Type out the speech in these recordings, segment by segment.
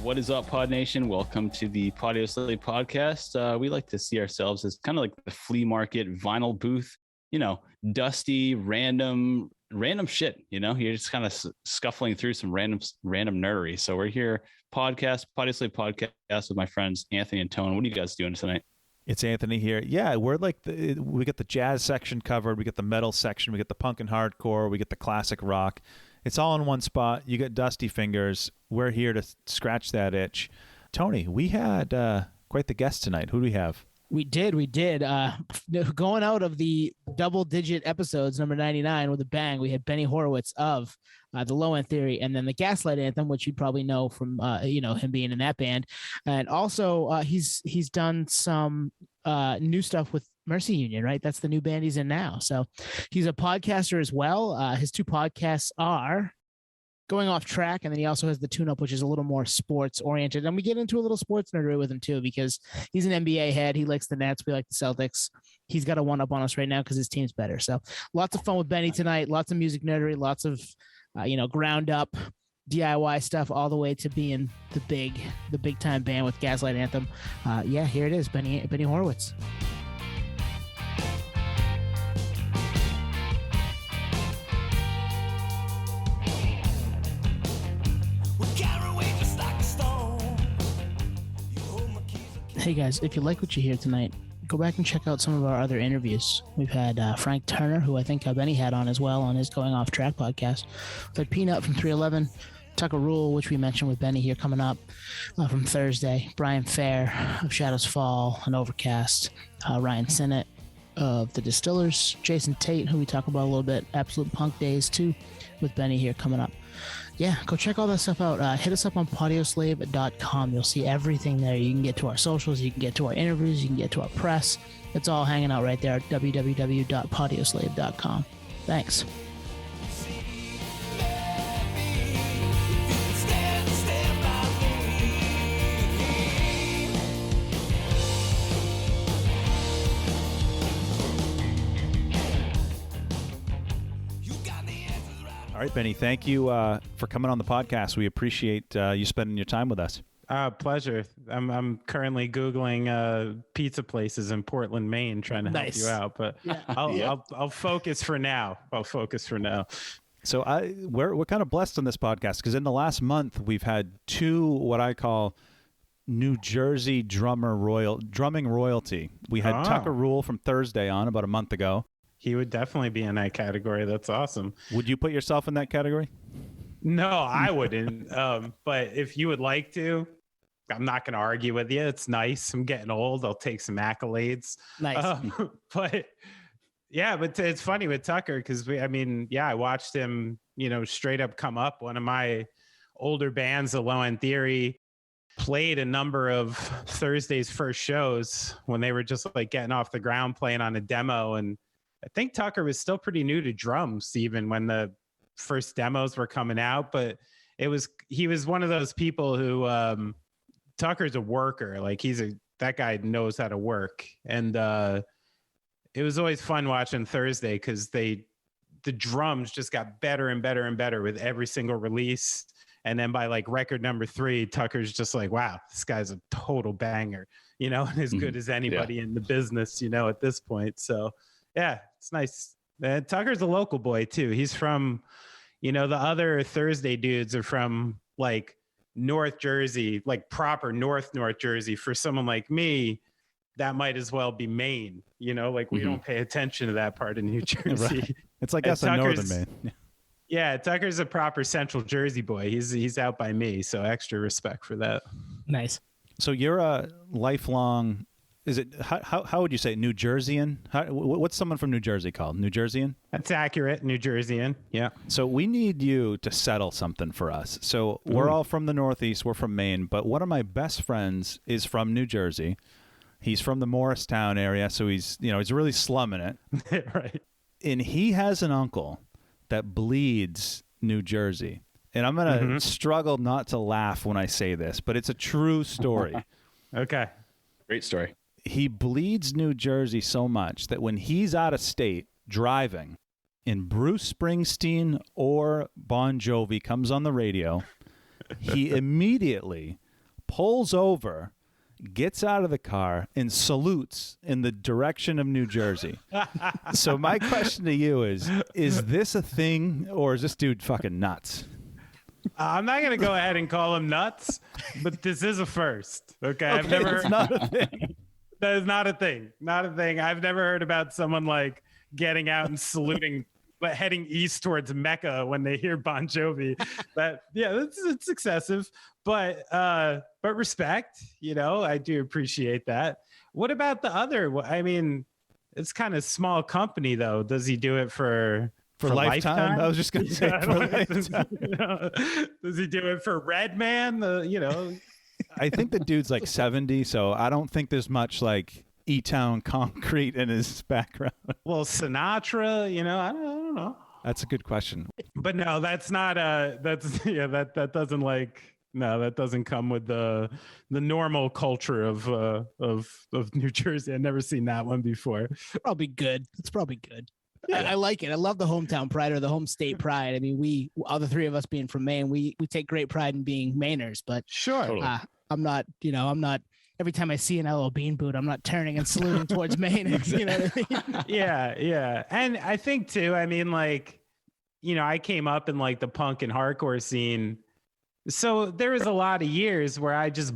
What is up, Pod Nation? Welcome to the Podioslave podcast. We like to see ourselves as kind of like the flea market vinyl booth, dusty, random shit. You're just kind of scuffling through some random nerdery. So we're here, Podioslave podcast with my friends Anthony and Tone. What are you guys doing tonight? It's Anthony here. Yeah, we're like we get the jazz section covered, we get the metal section, we get the punk and hardcore, we get the classic rock. It's all in one spot. You get dusty fingers. We're here to scratch that itch. Tony, we had quite the guest tonight. Who do we have? We did. Going out of the double-digit episodes, number 99, with a bang, we had Benny Horowitz of the Low End Theory, and then the Gaslight Anthem, which you probably know from him being in that band, and also he's done some new stuff with Mercy Union, right? That's the new band he's in now. So he's a podcaster as well. His two podcasts are Going Off Track, and then he also has the Tune Up, which is a little more sports oriented. And we get into a little sports nerdery with him too, because he's an NBA head. He likes the Nets. We like the Celtics. He's got a one up on us right now because his team's better. So lots of fun with Benny tonight. Lots of music nerdery. Lots of ground up DIY stuff, all the way to being the big time band with Gaslight Anthem. Here it is, Benny Horowitz. Hey guys, if you like what you hear tonight, go back and check out some of our other interviews. We've had Frank Turner, who I think Benny had on as well on his Going Off Track podcast. We've had Peanut from 311, Tucker Rule, which we mentioned with Benny here coming up from Thursday, Brian Fair of Shadows Fall and Overcast, Ryan Sinnott of The Distillers, Jason Tate, who we talk about a little bit, Absolute Punk Days too, with Benny here coming up. Yeah, go check all that stuff out. Hit us up on podioslave.com. You'll see everything there. You can get to our socials. You can get to our interviews. You can get to our press. It's all hanging out right there at www.podioslave.com. Thanks. All right, Benny, thank you for coming on the podcast. We appreciate you spending your time with us. Pleasure. I'm currently Googling pizza places in Portland, Maine, trying to help you out, but yeah. I'll focus for now. So we're kind of blessed on this podcast because in the last month we've had two what I call New Jersey drumming royalty. We had Tucker Rule from Thursday on about a month ago. He would definitely be in that category. That's awesome. Would you put yourself in that category? No, I wouldn't. But if you would like to, I'm not going to argue with you. It's nice. I'm getting old. I'll take some accolades. Nice. But it's funny with Tucker because I watched him, straight up come up. One of my older bands, the Low End Theory, played a number of Thursday's first shows when they were just like getting off the ground, playing on a demo. And I think Tucker was still pretty new to drums even when the first demos were coming out, but he was one of those people who Tucker's a worker. Like that guy knows how to work. And it was always fun watching Thursday because the drums just got better and better and better with every single release. And then by like record number 3, Tucker's just like, wow, this guy's a total banger, and as good as anybody in the business, at this point. So yeah, it's nice. Tucker's a local boy too. He's from, the other Thursday dudes are from like North Jersey, like proper North Jersey. For someone like me, that might as well be Maine, we don't pay attention to that part of New Jersey. Right. It's like us in Northern Maine. Yeah, Tucker's a proper Central Jersey boy. He's out by me, so extra respect for that. Nice. So you're a lifelong. Is it how would you say New Jerseyan? What's someone from New Jersey called? New Jerseyan? That's accurate. New Jerseyan. Yeah. So we need you to settle something for us. So we're all from the Northeast. We're from Maine, but one of my best friends is from New Jersey. He's from the Morristown area, so he's really slumming it. Right. And he has an uncle that bleeds New Jersey. And I'm gonna struggle not to laugh when I say this, but it's a true story. Okay. Great story. He bleeds New Jersey so much that when he's out of state driving and Bruce Springsteen or Bon Jovi comes on the radio, he immediately pulls over, gets out of the car, and salutes in the direction of New Jersey. So my question to you is this a thing, or is this dude fucking nuts? I'm not going to go ahead and call him nuts, but this is a first. Okay. I've never. It's not a thing. That is not a thing. Not a thing. I've never heard about someone like getting out and saluting, but heading east towards Mecca when they hear Bon Jovi. It's excessive, but respect, I do appreciate that. What about the other? I mean, it's kind of small company though. Does he do it for lifetime? I was just going to say for lifetime. Does he do it for Redman? I think the dude's like 70, so I don't think there's much like E-Town concrete in his background. Well, Sinatra, I don't know. That's a good question. But no, that's not that doesn't that doesn't come with the normal culture of New Jersey. I've never seen that one before. Probably good. It's probably good. Yeah. I like it. I love the hometown pride or the home state pride. I mean, we, all the three of us being from Maine, we take great pride in being Mainers, but sure. I'm not, every time I see an LL Bean boot, I'm not turning and saluting towards Maine. You know what I mean? Yeah. And I think too, I mean, I came up in the punk and hardcore scene. So there was a lot of years where I just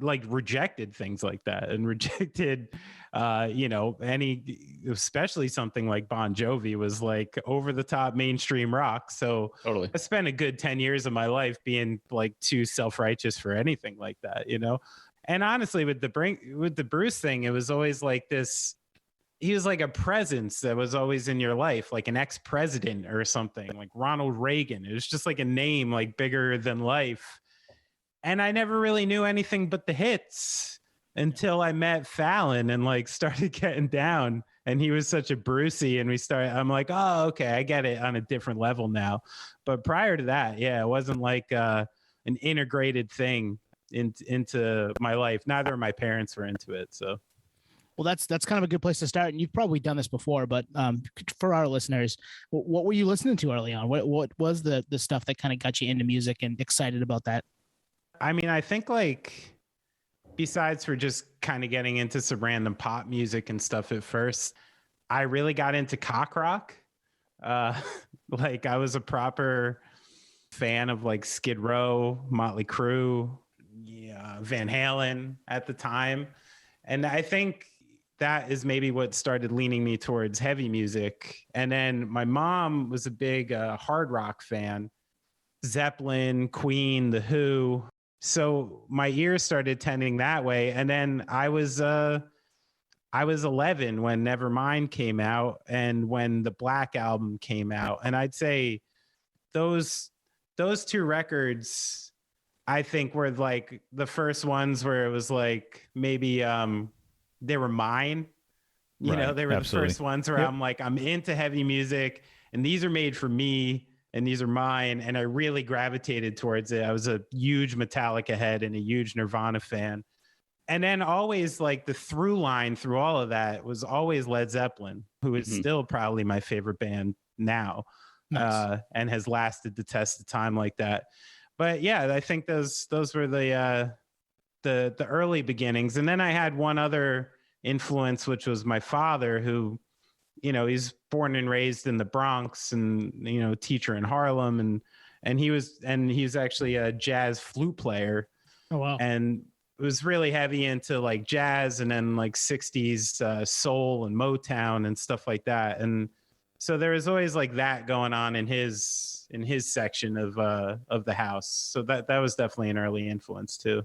rejected things like that and rejected, especially something like Bon Jovi was over the top mainstream rock. So totally. I spent a good 10 years of my life being too self-righteous for anything like that, And honestly, with the Bruce thing, it was always this. He was like a presence that was always in your life, like an ex-president or something, like Ronald Reagan. It was just like a name, bigger than life. And I never really knew anything but the hits until I met Fallon and started getting down. And he was such a Brucey, and I'm like, oh, okay, I get it on a different level now. But prior to that, yeah, it wasn't an integrated thing into my life. Neither of my parents were into it. So, well, that's kind of a good place to start. And you've probably done this before, but for our listeners, what were you listening to early on? What was the stuff that kind of got you into music and excited about that? I mean, I think besides for just kind of getting into some random pop music and stuff at first, I really got into cock rock. I was a proper fan of Skid Row, Motley Crue, Van Halen at the time. And I think that is maybe what started leaning me towards heavy music. And then my mom was a big hard rock fan, Zeppelin, Queen, The Who. So my ears started tending that way. And then I was 11 when Nevermind came out and when the Black Album came out. And I'd say those two records, I think, were the first ones where it was maybe they were mine. They were absolutely. The first ones where yep. I'm into heavy music and these are made for me. And these are mine. And I really gravitated towards it. I was a huge Metallica head and a huge Nirvana fan. And then always the through line through all of that was always Led Zeppelin, who is still probably my favorite band now. Nice. And has lasted the test of time like that. But yeah, I think those were the early beginnings. And then I had one other influence, which was my father, who, he's born and raised in the Bronx and, teacher in Harlem. And he's actually a jazz flute player. Oh, wow. And was really heavy into jazz and then 60s soul and Motown and stuff like that. And so there was always that going on in his section of the house. So that was definitely an early influence too.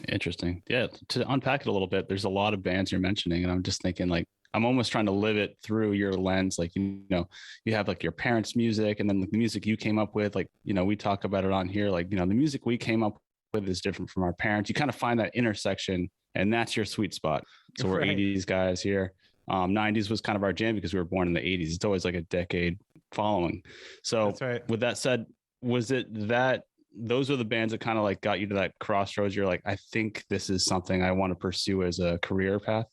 Interesting. Yeah. To unpack it a little bit, there's a lot of bands you're mentioning, and I'm just thinking I'm almost trying to live it through your lens. You have your parents' music and then the music you came up with, we talk about it on here. The music we came up with is different from our parents. You kind of find that intersection, and that's your sweet spot. So we're right. 80s guys here. 90s was kind of our jam because we were born in the 80s. It's always a decade following. So that's right. With that said, was it that those are the bands that kind of got you to that crossroads? You're I think this is something I want to pursue as a career path.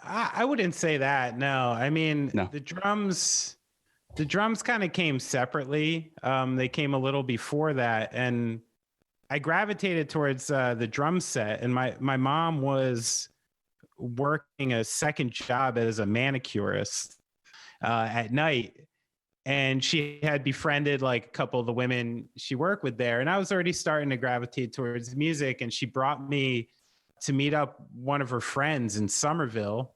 I wouldn't say that. No, I mean, no. The drums kind of came separately. They came a little before that. And I gravitated towards the drum set, and my mom was working a second job as a manicurist at night, and she had befriended like a couple of the women she worked with there, and I was already starting to gravitate towards music, and she brought me to meet up one of her friends in Somerville,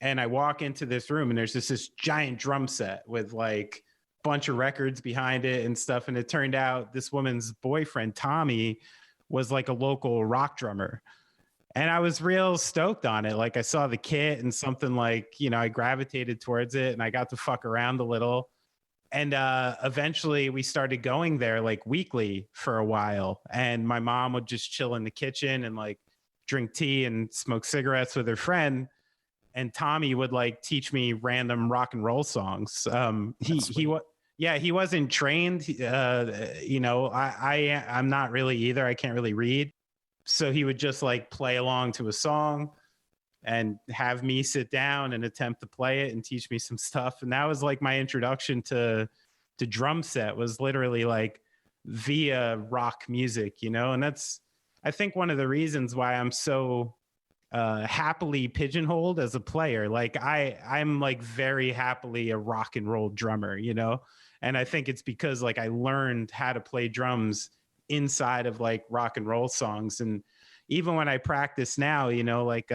and I walk into this room, and there's this giant drum set with like bunch of records behind it and stuff. And it turned out this woman's boyfriend, Tommy, was like a local rock drummer. And I was real stoked on it. Like I saw the kit and something like, you know, I gravitated towards it and I got to fuck around a little. And eventually we started going there like weekly for a while. And my mom would just chill in the kitchen and like drink tea and smoke cigarettes with her friend. And Tommy would like teach me random rock and roll songs. He wasn't trained. You know, I'm not really either. I can't really read. So he would just like play along to a song and have me sit down and attempt to play it and teach me some stuff. And that was like my introduction to drum set, was literally like via rock music, you know? And that's, I think, one of the reasons why I'm so happily pigeonholed as a player. Like I'm like very happily a rock and roll drummer, you know? And I think it's because like I learned how to play drums inside of like rock and roll songs. And even when I practice now, you know, like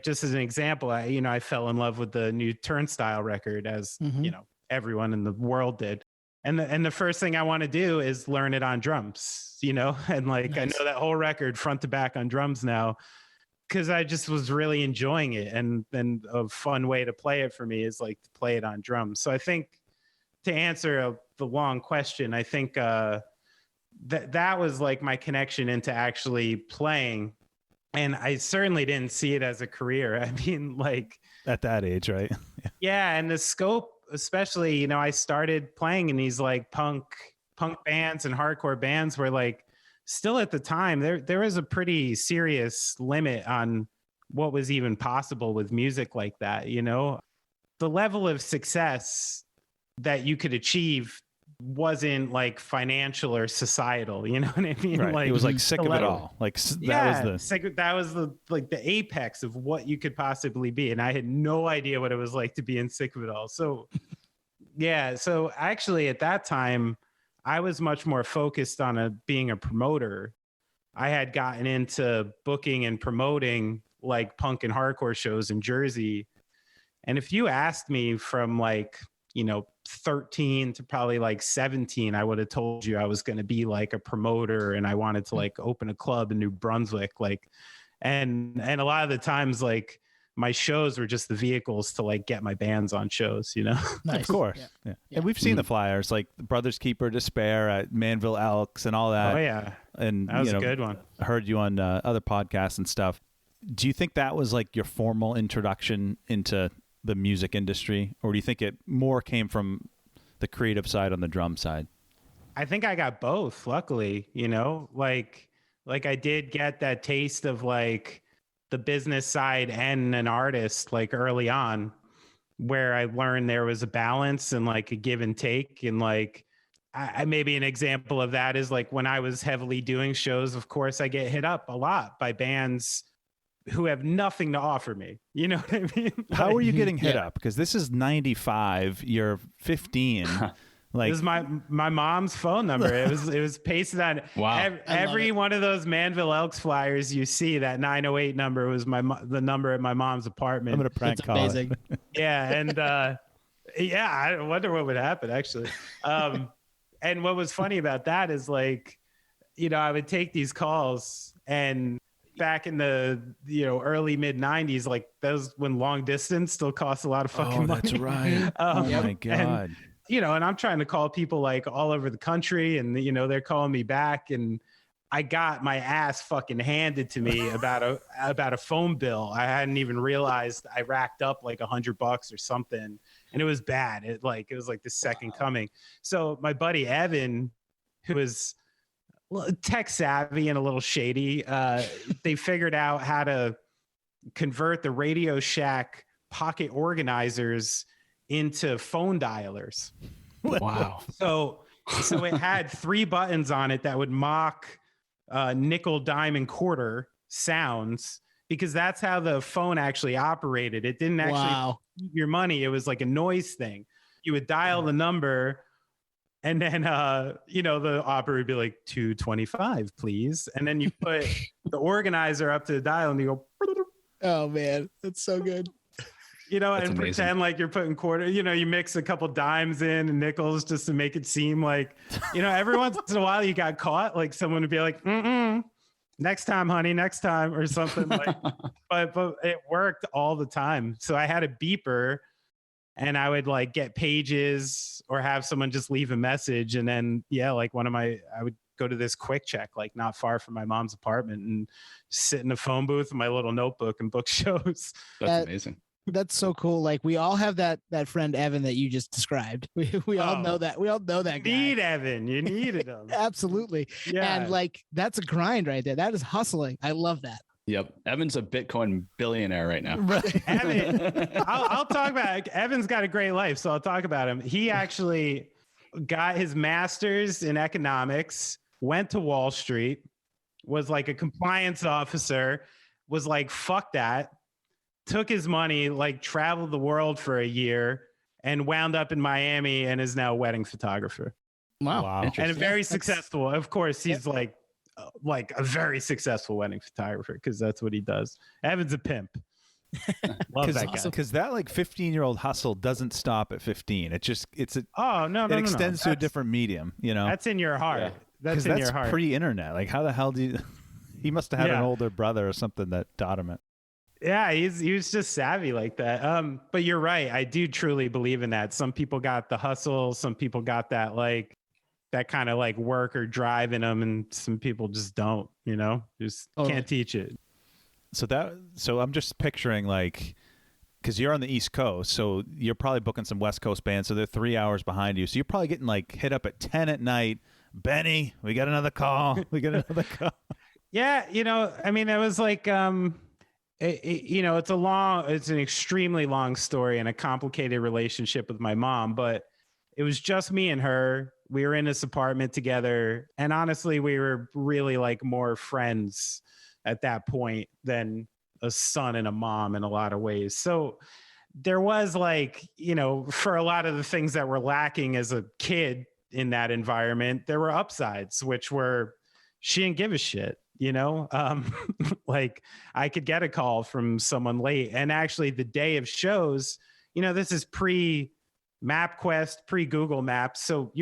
just as an example, I fell in love with the new Turnstile record, as you know, everyone in the world did. And the first thing I want to do is learn it on drums, you know? And like, nice. I know that whole record front to back on drums now, because I just was really enjoying it. And a fun way to play it for me is like to play it on drums. So I think, to answer the long question, I think that was like my connection into actually playing. And I certainly didn't see it as a career. I mean, like at that age, right? Yeah. And the scope, especially, you know, I started playing in these like punk bands and hardcore bands where like still at the time there was a pretty serious limit on what was even possible with music like that. You know, the level of success that you could achieve wasn't like financial or societal, you know what I mean? Right. Like it was like sick of it all. Like that was the apex of what you could possibly be. And I had no idea what it was like to be in sick of it all. So yeah. So actually at that time, I was much more focused on being a promoter. I had gotten into booking and promoting like punk and hardcore shows in Jersey. And if you asked me from like, you know, 13 to probably like 17, I would have told you I was going to be like a promoter and I wanted to like open a club in New Brunswick. Like, and a lot of the times, like my shows were just the vehicles to like get my bands on shows, you know? Nice. Of course. Yeah. And we've seen the flyers, like Brothers Keeper Despair at Manville Elks and all that. Oh yeah. And that was a good one. Heard you on other podcasts and stuff. Do you think that was like your formal introduction into the music industry, or do you think it more came from the creative side on the drum side? I think I got both, luckily, you know, like I did get that taste of like the business side and an artist like early on, where I learned there was a balance and like a give and take. And like, I maybe an example of that is like when I was heavily doing shows, of course, I get hit up a lot by bands who have nothing to offer me. You know what I mean? How are you getting hit up? Because this is 95. You're 15. Like, this is my mom's phone number. It was pasted on every one of those Manville Elks flyers you see. That 908 number was the number at my mom's apartment. I'm gonna prank call. Amazing. Yeah, and I wonder what would happen actually. And what was funny about that is like, you know, I would take these calls, and back in the early mid 90s, like those when long distance still costs a lot of fucking money. That's right. Oh my god. And I'm trying to call people like all over the country, and they're calling me back, and I got my ass fucking handed to me about a phone bill. I hadn't even realized I racked up like $100 or something, and it was bad. It was like the second coming. So my buddy Evan, who was tech savvy and a little shady, they figured out how to convert the Radio Shack pocket organizers into phone dialers. Wow. So So it had 3 buttons on it that would mock nickel, dime, and quarter sounds, because that's how the phone actually operated. It didn't actually keep your money. It was like a noise thing. You would dial the number, and then the operator would be like 225, please. And then you put the organizer up to the dial, and you go. Oh man, that's so good. And amazing. Pretend like you're putting quarter, you mix a couple dimes in and nickels just to make it seem like, every once in a while you got caught, like someone would be like, next time, honey, next time, or something like, but it worked all the time. So I had a beeper, and I would like get pages or have someone just leave a message. And then, like I would go to this Quick Check, like not far from my mom's apartment, and sit in a phone booth with my little notebook and book shows. That's amazing. That's so cool. Like we all have that friend Evan that you just described. We all know that. We all know that guy. You need Evan. You needed him. Absolutely. Yeah. And like that's a grind right there. That is hustling. I love that. Yep. Evan's a Bitcoin billionaire right now. Evan, I'll talk about it. Evan's got a great life, so I'll talk about him. He actually got his master's in economics, went to Wall Street, was like a compliance officer, was like, fuck that. Took his money, like traveled the world for a year, and wound up in Miami, and is now a wedding photographer. Wow. And a very successful. Of course, he's like a very successful wedding photographer, because that's what he does. Evan's a pimp. Love that guy. Because that like 15-year-old hustle doesn't stop at 15. It extends to a different medium. That's in your heart. Yeah. That's in your heart. Pre-internet. Like how the hell do you? He must have had an older brother or something that taught him it. Yeah, he was just savvy like that. But you're right. I do truly believe in that. Some people got the hustle. Some people got that kind of like work or drive in them, and some people just don't. Just can't teach it. So I'm just picturing like, because you're on the East Coast, so you're probably booking some West Coast bands, so they're 3 hours behind you. So you're probably getting like hit up at 10 at night. Benny, we got another call. Yeah, I mean, it was like. It's an extremely long story and a complicated relationship with my mom, but it was just me and her. We were in this apartment together, and honestly, we were really like more friends at that point than a son and a mom in a lot of ways. So there was like, for a lot of the things that were lacking as a kid in that environment, there were upsides, which were she didn't give a shit. Like I could get a call from someone late, and actually the day of shows, this is pre MapQuest, pre Google Maps. So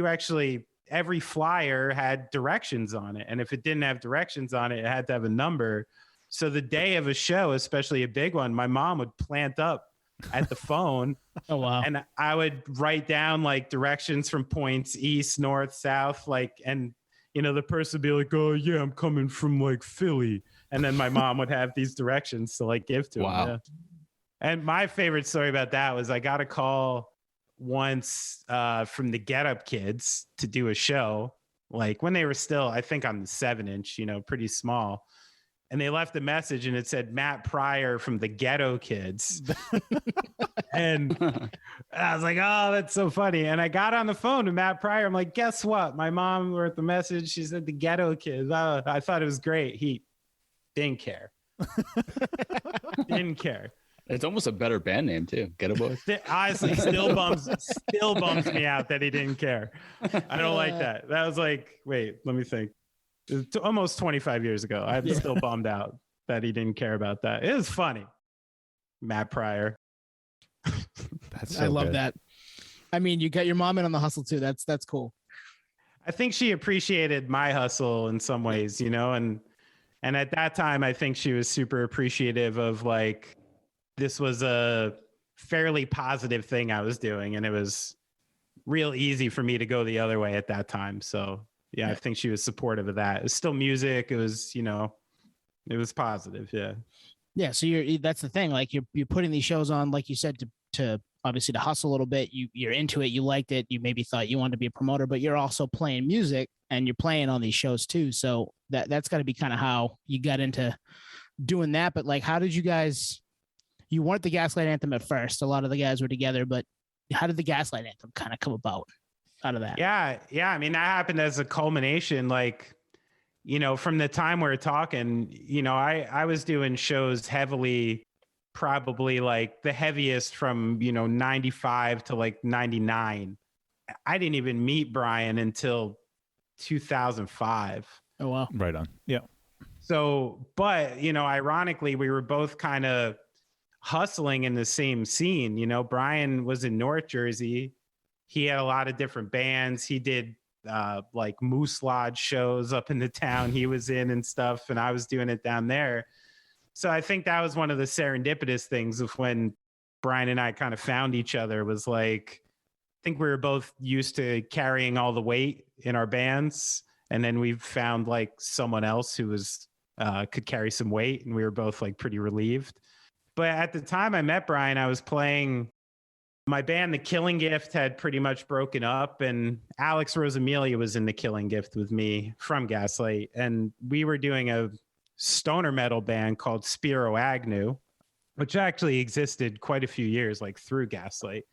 every flyer had directions on it. And if it didn't have directions on it, it had to have a number. So the day of a show, especially a big one, my mom would plant up at the phone. Oh, wow. And I would write down like directions from points, east, north, south, and the person would be like, oh, yeah, I'm coming from like Philly. And then my mom would have these directions to like give to him. Yeah. And my favorite story about that was I got a call once from the Get Up Kids to do a show, like when they were still, I think on the 7-inch, pretty small. And they left a message and it said Matt Pryor from the Ghetto Kids. And I was like, oh, that's so funny. And I got on the phone to Matt Pryor. I'm like, guess what? My mom wrote the message. She said the Ghetto Kids. Oh, I thought it was great. He didn't care. Didn't care. It's almost a better band name too. Ghetto Boys. Honestly, still bums me out that he didn't care. I don't like that. That was like, wait, let me think. Almost 25 years ago. I'm still bummed out that he didn't care about that. It was funny. Matt Pryor. That's so I love good. that. I mean, you got your mom in on the hustle too. That's cool. I think she appreciated my hustle in some ways, and at that time, I think she was super appreciative of like, this was a fairly positive thing I was doing, and it was real easy for me to go the other way at that time. So yeah, I think she was supportive of that. It's still music. It was, it was positive. Yeah. Yeah. So that's the thing. Like you're putting these shows on, like you said, to obviously to hustle a little bit. You're into it. You liked it. You maybe thought you wanted to be a promoter, but you're also playing music and you're playing on these shows too. So that's got to be kind of how you got into doing that. But like, how did you weren't the Gaslight Anthem at first. A lot of the guys were together, but how did the Gaslight Anthem kind of come about? out of that? Yeah. I mean, that happened as a culmination, like, from the time we were talking, I was doing shows heavily, probably like the heaviest from, 95 to like 99. I didn't even meet Brian until 2005. Oh, wow. Right on. Yeah. So, but, ironically, we were both kind of hustling in the same scene. Brian was in North Jersey. He had a lot of different bands. He did like Moose Lodge shows up in the town he was in and stuff. And I was doing it down there. So I think that was one of the serendipitous things of when Brian and I kind of found each other, was like, I think we were both used to carrying all the weight in our bands. And then we found like someone else who was could carry some weight, and we were both like pretty relieved. But at the time I met Brian, I was playing my band, The Killing Gift, had pretty much broken up, and Alex Rosamilia was in The Killing Gift with me from Gaslight. And we were doing a stoner metal band called Spiro Agnew, which actually existed quite a few years, like through Gaslight.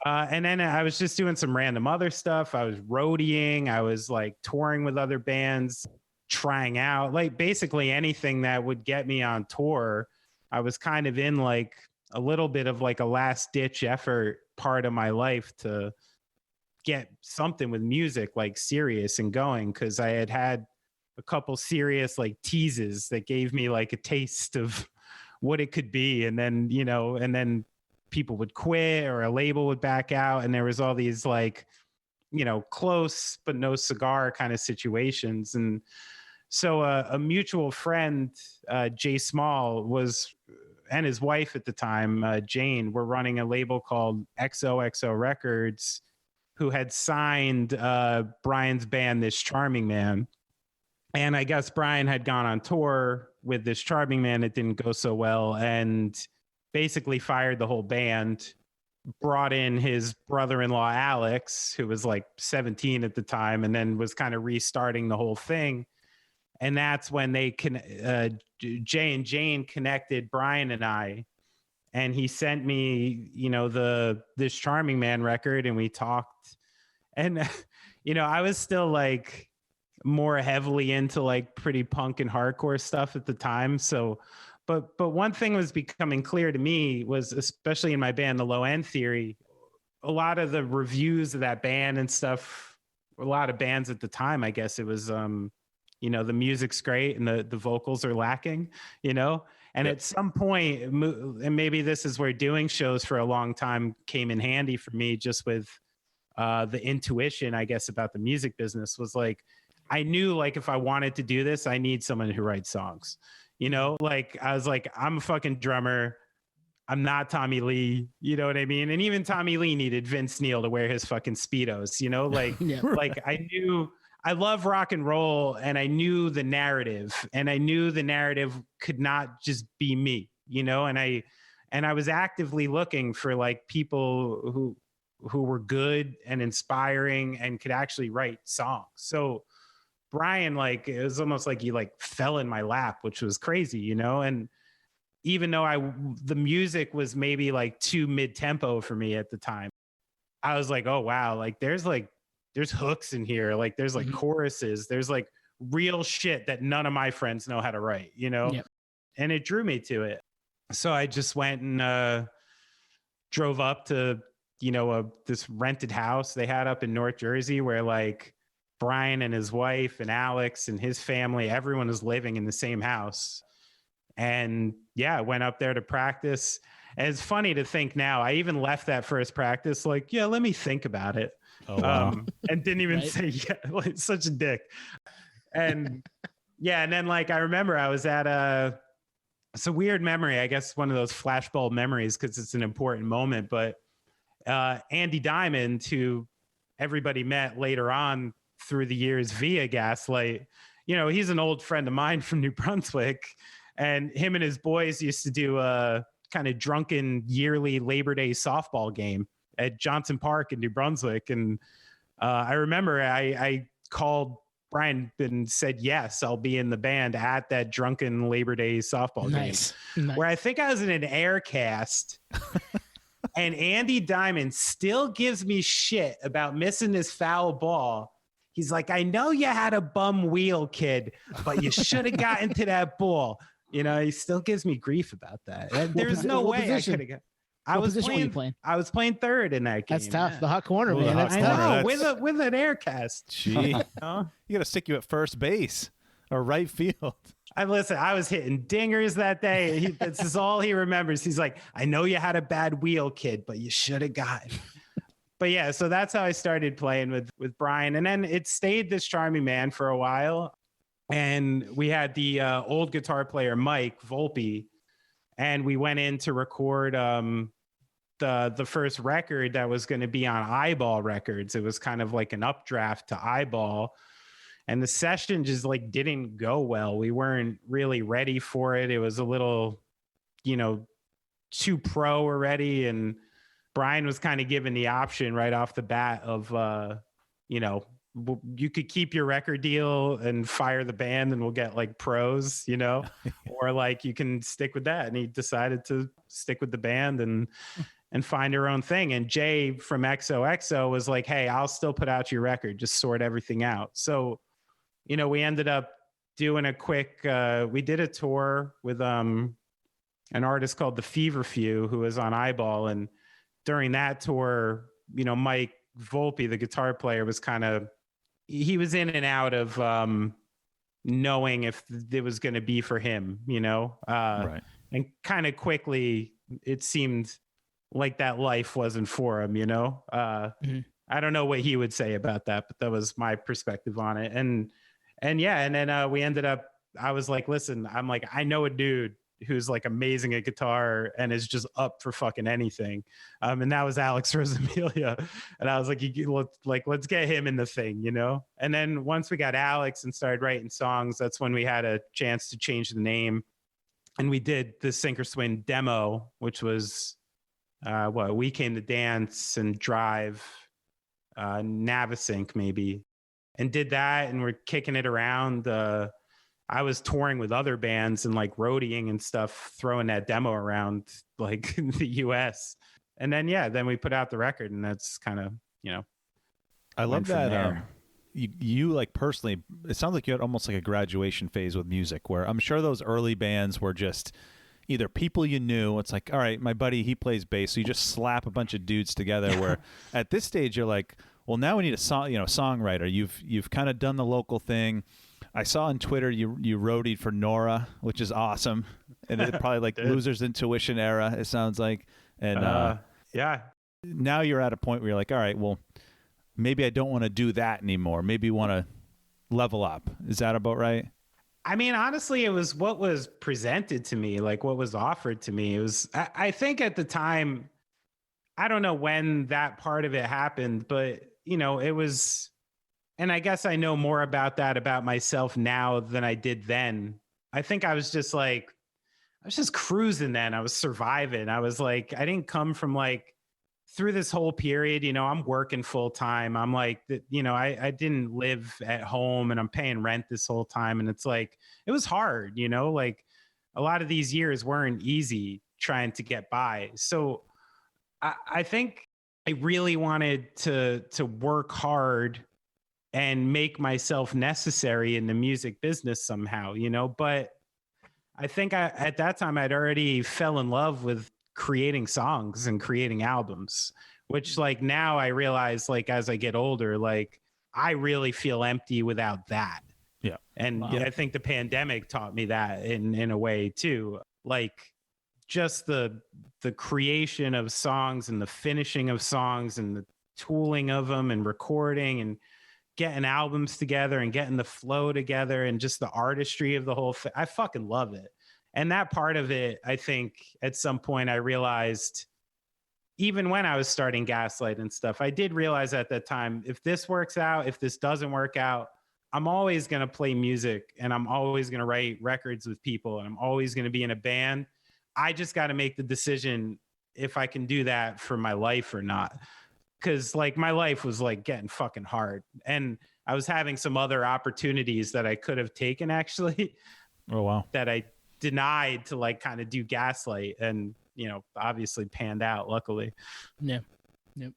And then I was just doing some random other stuff. I was roadieing. I was like touring with other bands, trying out like basically anything that would get me on tour. I was kind of in like a little bit of like a last ditch effort part of my life to get something with music like serious and going, because I had a couple serious like teases that gave me like a taste of what it could be. And then, and then people would quit or a label would back out. And there was all these like, close but no cigar kind of situations. And so a mutual friend, Jay Small, and his wife at the time, Jane, were running a label called XOXO Records, who had signed Brian's band, This Charming Man. And I guess Brian had gone on tour with This Charming Man. It didn't go so well, and basically fired the whole band, brought in his brother-in-law, Alex, who was like 17 at the time, and then was kind of restarting the whole thing. And that's when Jay and Jane connected Brian and I, and he sent me, This Charming Man record, and we talked. And, I was still like more heavily into like pretty punk and hardcore stuff at the time. So, but one thing was becoming clear to me was, especially in my band, The Low End Theory, a lot of the reviews of that band and stuff, a lot of bands at the time, I guess it was, the music's great and the vocals are lacking, and at some point, and maybe this is where doing shows for a long time came in handy for me, just with the intuition, I guess, about the music business, was like, I knew like if I wanted to do this, I need someone who writes songs, like I was like, I'm a fucking drummer. I'm not Tommy Lee, you know what I mean? And even Tommy Lee needed Vince Neil to wear his fucking Speedos, like, like I knew I love rock and roll, and I knew the narrative, and I knew the narrative could not just be me, and I was actively looking for like people who were good and inspiring and could actually write songs. So Brian, like, it was almost like he like fell in my lap, which was crazy, and even though the music was maybe like too mid-tempo for me at the time, I was like, oh wow, like there's hooks in here, like there's like choruses, there's like real shit that none of my friends know how to write, and it drew me to it. So I just went and drove up to this rented house they had up in North Jersey, where like Brian and his wife and Alex and his family, everyone was living in the same house. And yeah, I went up there to practice. And it's funny to think now, I even left that first practice like, yeah, let me think about it. Oh, wow. And didn't even say yeah, like such a dick. And yeah, and then like I remember I was at it's a weird memory, I guess one of those flashbulb memories because it's an important moment. But Andy Diamond, who everybody met later on through the years via Gaslight, he's an old friend of mine from New Brunswick, and him and his boys used to do a kind of drunken yearly Labor Day softball game at Johnson Park in New Brunswick. And I remember I called Brian and said, yes, I'll be in the band at that drunken Labor Day softball game, Nice. where I think I was in an air cast. And Andy Diamond still gives me shit about missing this foul ball. He's like, I know you had a bum wheel, kid, but you should have gotten to that ball. You know, he still gives me grief about that. There's no way I could have got. I was playing third in that game. That's tough. Yeah. The hot corner, Ooh, man. the hot That's corner. tough. With an air cast. Gee, You know? you got to stick you at first base or right field. I was hitting dingers that day. This is all he remembers. He's like, I know you had a bad wheel, kid, but you should have gotten. But yeah, so that's how I started playing with Brian. And then it stayed this charming man for a while. And we had the old guitar player, Mike Volpe, and we went in to record the first record that was going to be on Eyeball Records. It was kind of like an updraft to Eyeball. And the session just like didn't go well. We weren't really ready for it. It was a little, too pro already. And Brian was kind of given the option right off the bat of, you could keep your record deal and fire the band and we'll get like pros, or like you can stick with that. And he decided to stick with the band and find her own thing. And Jay from XOXO was like, hey, I'll still put out your record. Just sort everything out. So, we ended up doing a quick, we did a tour with an artist called The Feverfew who was on Eyeball. And during that tour, Mike Volpe, the guitar player, was he was in and out of knowing if it was going to be for him, Right. And kind of quickly, it seemed like that life wasn't for him, Mm-hmm. I don't know what he would say about that, but that was my perspective on it. And then we ended up, I was like, listen, I'm like, I know a dude who's like amazing at guitar and is just up for fucking anything. And that was Alex Rosamilia. And I was like, let's get him in the thing, And then once we got Alex and started writing songs, that's when we had a chance to change the name. And we did the Sink or Swim demo, which was We Came to Dance and Drive, Navasink maybe, and did that. And we're kicking it around. I was touring with other bands and like roadieing and stuff, throwing that demo around like the US. And then we put out the record, and that's kind of, I love that. You like personally, it sounds like you had almost like a graduation phase with music where I'm sure those early bands were just either people you knew. It's like, all right, my buddy, he plays bass. So you just slap a bunch of dudes together where at this stage you're like, well, now we need a songwriter. You've kind of done the local thing. I saw on Twitter you roadied for Nora, which is awesome. And it's probably like Loser's Intuition era, it sounds like. And yeah. Now you're at a point where you're like, all right, well, maybe I don't want to do that anymore. Maybe you want to level up. Is that about right? I mean, honestly, it was what was presented to me, like what was offered to me. It was, I think at the time, I don't know when that part of it happened, but it was, and I guess I know more about that about myself now than I did then. I think I was just cruising then. I was surviving. I was like, I didn't come from like through this whole period, I'm working full time. I'm like, I didn't live at home and I'm paying rent this whole time. And it's like, it was hard, like a lot of these years weren't easy trying to get by. So I think I really wanted to work hard and make myself necessary in the music business somehow, but I think at that time I'd already fell in love with creating songs and creating albums, which like now I realize like as I get older, like I really feel empty without that. Yeah. And I think the pandemic taught me that in a way too, like just the creation of songs and the finishing of songs and the tooling of them and recording and getting albums together and getting the flow together and just the artistry of the whole thing. I fucking love it. And that part of it, I think at some point I realized, even when I was starting Gaslight and stuff, I did realize at that time, if this works out, if this doesn't work out, I'm always going to play music and I'm always going to write records with people and I'm always going to be in a band. I just got to make the decision if I can do that for my life or not. Cause like my life was like getting fucking hard and I was having some other opportunities that I could have taken actually. Oh, wow. That I denied to like kind of do Gaslight. And, obviously panned out, luckily. Yeah. Yep.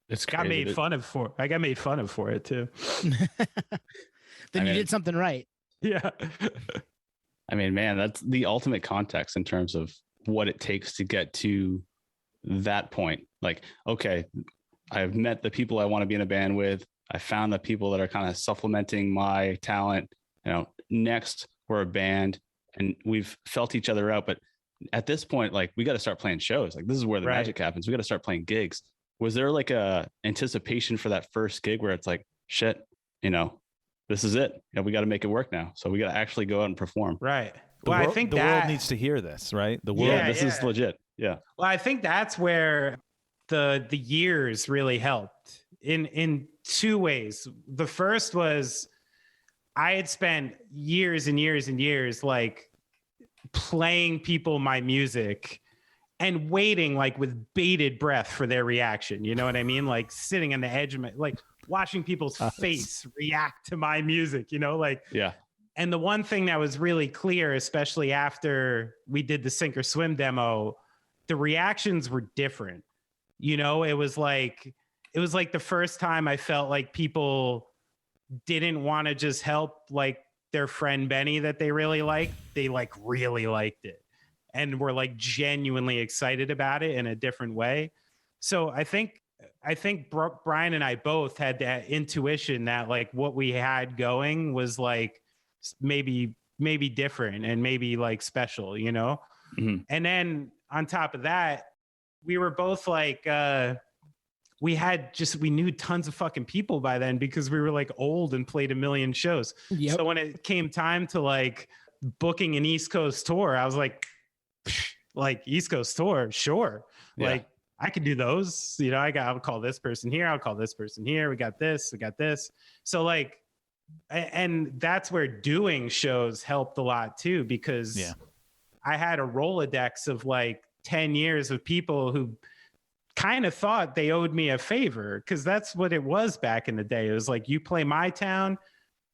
It's got crazy. made fun of for I got made fun of for it too. Then you did something right. Yeah. I mean, man, that's the ultimate context in terms of what it takes to get to that point. Like, okay, I've met the people I want to be in a band with. I found the people that are kind of supplementing my talent. Next we're a band and we've felt each other out. But at this point, like, we got to start playing shows. Like, this is where the magic happens. We got to start playing gigs. Was there like a anticipation for that first gig where it's like, shit, this is it. We got to make it work now. So we got to actually go out and perform. Right. Well, I think the world needs to hear this, right? The world. Yeah, this is legit. Yeah. Well, I think that's where the years really helped in two ways. The first was I had spent years and years and years like playing people my music and waiting like with bated breath for their reaction. You know what I mean? Like sitting on the edge of my, like watching people's face react to my music, yeah. And the one thing that was really clear, especially after we did the Sink or Swim demo, the reactions were different. It was like the first time I felt like people didn't want to just help like their friend Benny that they really liked. They like really liked it and were like genuinely excited about it in a different way. So I think Brian and I both had that intuition that like what we had going was like maybe different and maybe like special, Mm-hmm. And then on top of that, we were both like, we knew tons of fucking people by then because we were like old and played a million shows. Yep. So when it came time to like booking an East Coast tour, I was like East Coast tour, sure. Yeah. Like I could do those, I'll call this person here. I'll call this person here. We got this. So like, and that's where doing shows helped a lot too, because I had a Rolodex of like 10 years of people who kind of thought they owed me a favor, because that's what it was back in the day. It was like, you play my town,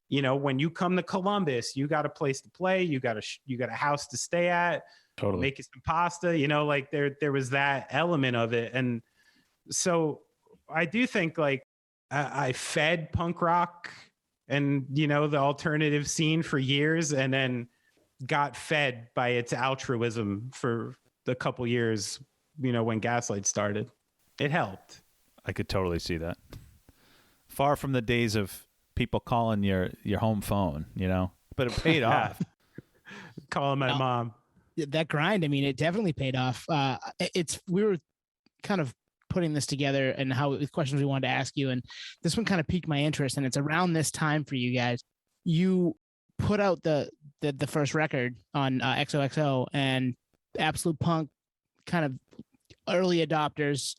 when you come to Columbus, you got a place to play, you got a house to stay at, totally make you some pasta, like there was that element of it. And so I do think like I fed punk rock and the alternative scene for years, and then got fed by its altruism for the couple years, when Gaslight started. It helped. I could totally see that. Far from the days of people calling your home phone, but it paid off. Calling my mom. That grind, I mean, it definitely paid off. We were kind of putting this together and with questions we wanted to ask you, and this one kind of piqued my interest, and it's around this time for you guys. You put out the first record on XOXO, and Absolute Punk, kind of early adopters,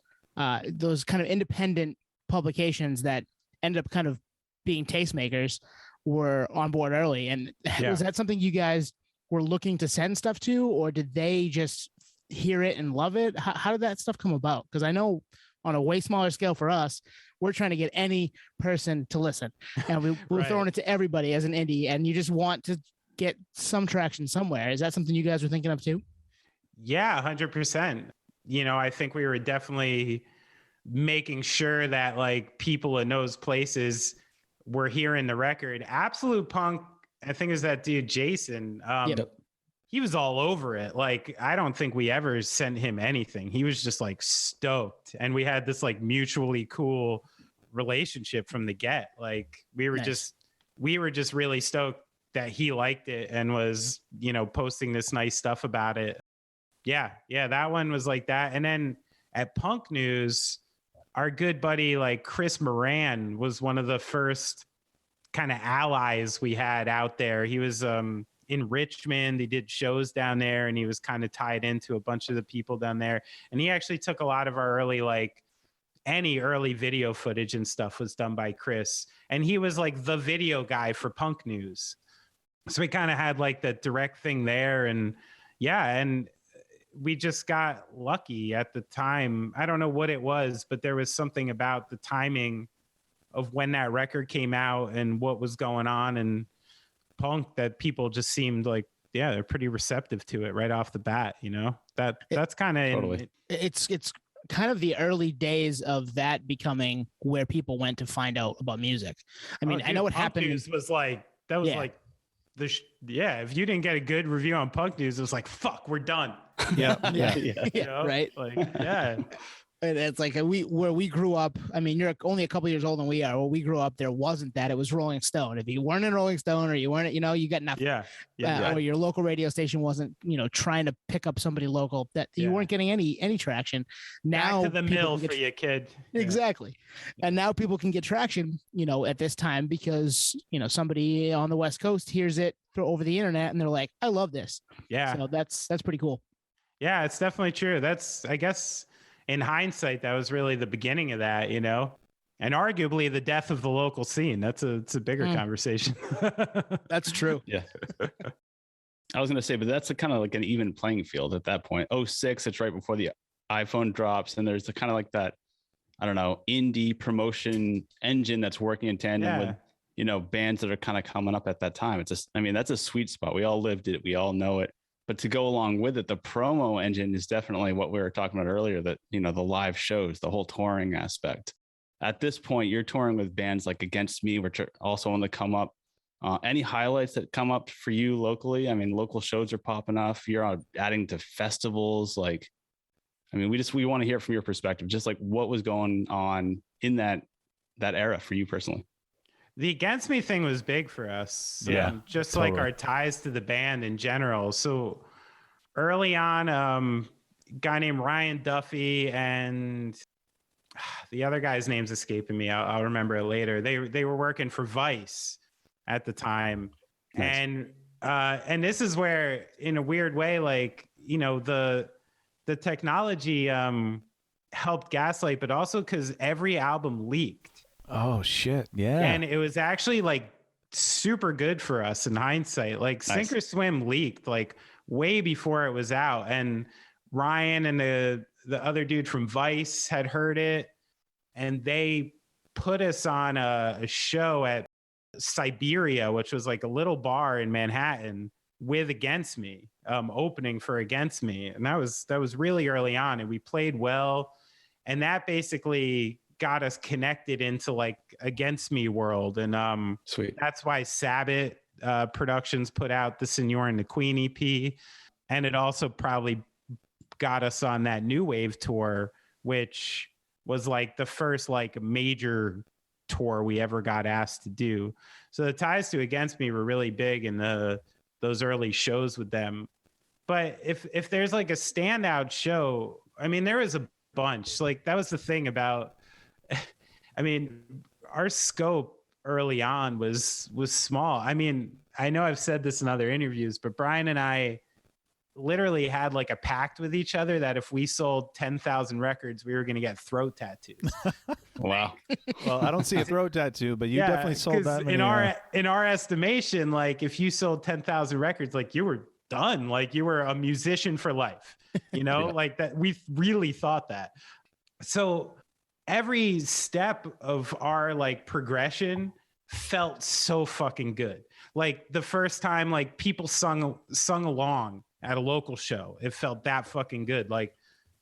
those kind of independent publications that ended up kind of being tastemakers, were on board early. And was that something you guys were looking to send stuff to, or did they just hear it and love it? How did that stuff come about? Because I know on a way smaller scale for us, we're trying to get any person to listen, and we're throwing it to everybody as an indie, and you just want to get some traction somewhere. Is that something you guys were thinking of too? Yeah, 100%. I think we were definitely making sure that like people in those places were hearing the record. Absolute Punk, I think, is that dude Jason. He was all over it. Like, I don't think we ever sent him anything. He was just like stoked, and we had this like mutually cool relationship from the get. Like, we were just really stoked that he liked it and was posting this nice stuff about it. Yeah, that one was like that. And then at Punk News, our good buddy like Chris Moran was one of the first kind of allies we had out there. He was in Richmond. He did shows down there, and he was kind of tied into a bunch of the people down there. And he actually took a lot of our any early video footage and stuff was done by Chris. And he was like the video guy for Punk News. So we kind of had like the direct thing there. And and we just got lucky at the time. I don't know what it was, but there was something about the timing of when that record came out and what was going on and punk that people just seemed like they're pretty receptive to it right off the bat. That's kind of Totally. It's kind of the early days of that becoming where people went to find out about music. I mean, I know what Punk happened. News was like, that was like if you didn't get a good review on Punk News, it was like, fuck, we're done. Yeah. Right. Like, yeah. And it's like where we grew up. I mean, you're only a couple years older than we are. Where we grew up, there wasn't that. It was Rolling Stone. If you weren't in Rolling Stone or you weren't, you got nothing. Or your local radio station wasn't, trying to pick up somebody local, that you weren't getting any traction. Now back to the mill for you, kid. Exactly. And now people can get traction, at this time because, somebody on the West Coast hears it over the internet and they're like, I love this. Yeah. So that's pretty cool. Yeah, it's definitely true. That's, I guess, in hindsight, that was really the beginning of that, and arguably the death of the local scene. It's a bigger conversation. That's true. Yeah. I was going to say, but that's kind of like an even playing field at that point. 06, it's right before the iPhone drops. And there's the kind of like that, I don't know, indie promotion engine that's working in tandem with, bands that are kind of coming up at that time. It's just, I mean, that's a sweet spot. We all lived it. We all know it. But to go along with it, the promo engine is definitely what we were talking about earlier, that, the live shows, the whole touring aspect. At this point, you're touring with bands like Against Me, which are also on the come up. Any highlights that come up for you locally? I mean, local shows are popping off. You're adding to festivals. Like, I mean, we want to hear from your perspective, just like what was going on in that era for you personally. The Against Me thing was big for us. Just totally. like our ties to the band in general. So early on, a guy named Ryan Duffy and the other guy's name's escaping me. I'll remember it later. They were working for Vice at the time. Nice. And this is where, in a weird way, like, the technology helped Gaslight, but also because every album leaked. Oh shit. Yeah. And it was actually like super good for us in hindsight. Like nice. Sink or Swim leaked like way before it was out. And Ryan and the other dude from Vice had heard it, and they put us on a show at Siberia, which was like a little bar in Manhattan with Against Me, opening for Against Me. And that was really early on, and we played well. And that basically got us connected into like Against Me world. And sweet. That's why Sabbath Productions put out the Senor and the Queen EP. And it also probably got us on that New Wave tour, which was like the first like major tour we ever got asked to do. So the ties to Against Me were really big in those early shows with them. But if there's like a standout show, I mean, there was a bunch. Like that was the thing about, I mean, our scope early on was small. I mean, I know I've said this in other interviews, but Brian and I literally had like a pact with each other that if we sold 10,000 records, we were going to get throat tattoos. Wow. Well, I don't see a throat tattoo, but you definitely sold that many. In our estimation, like if you sold 10,000 records, like you were done, like you were a musician for life, like that. We really thought that. So every step of our like progression felt so fucking good. Like the first time, like people sung along at a local show, it felt that fucking good. Like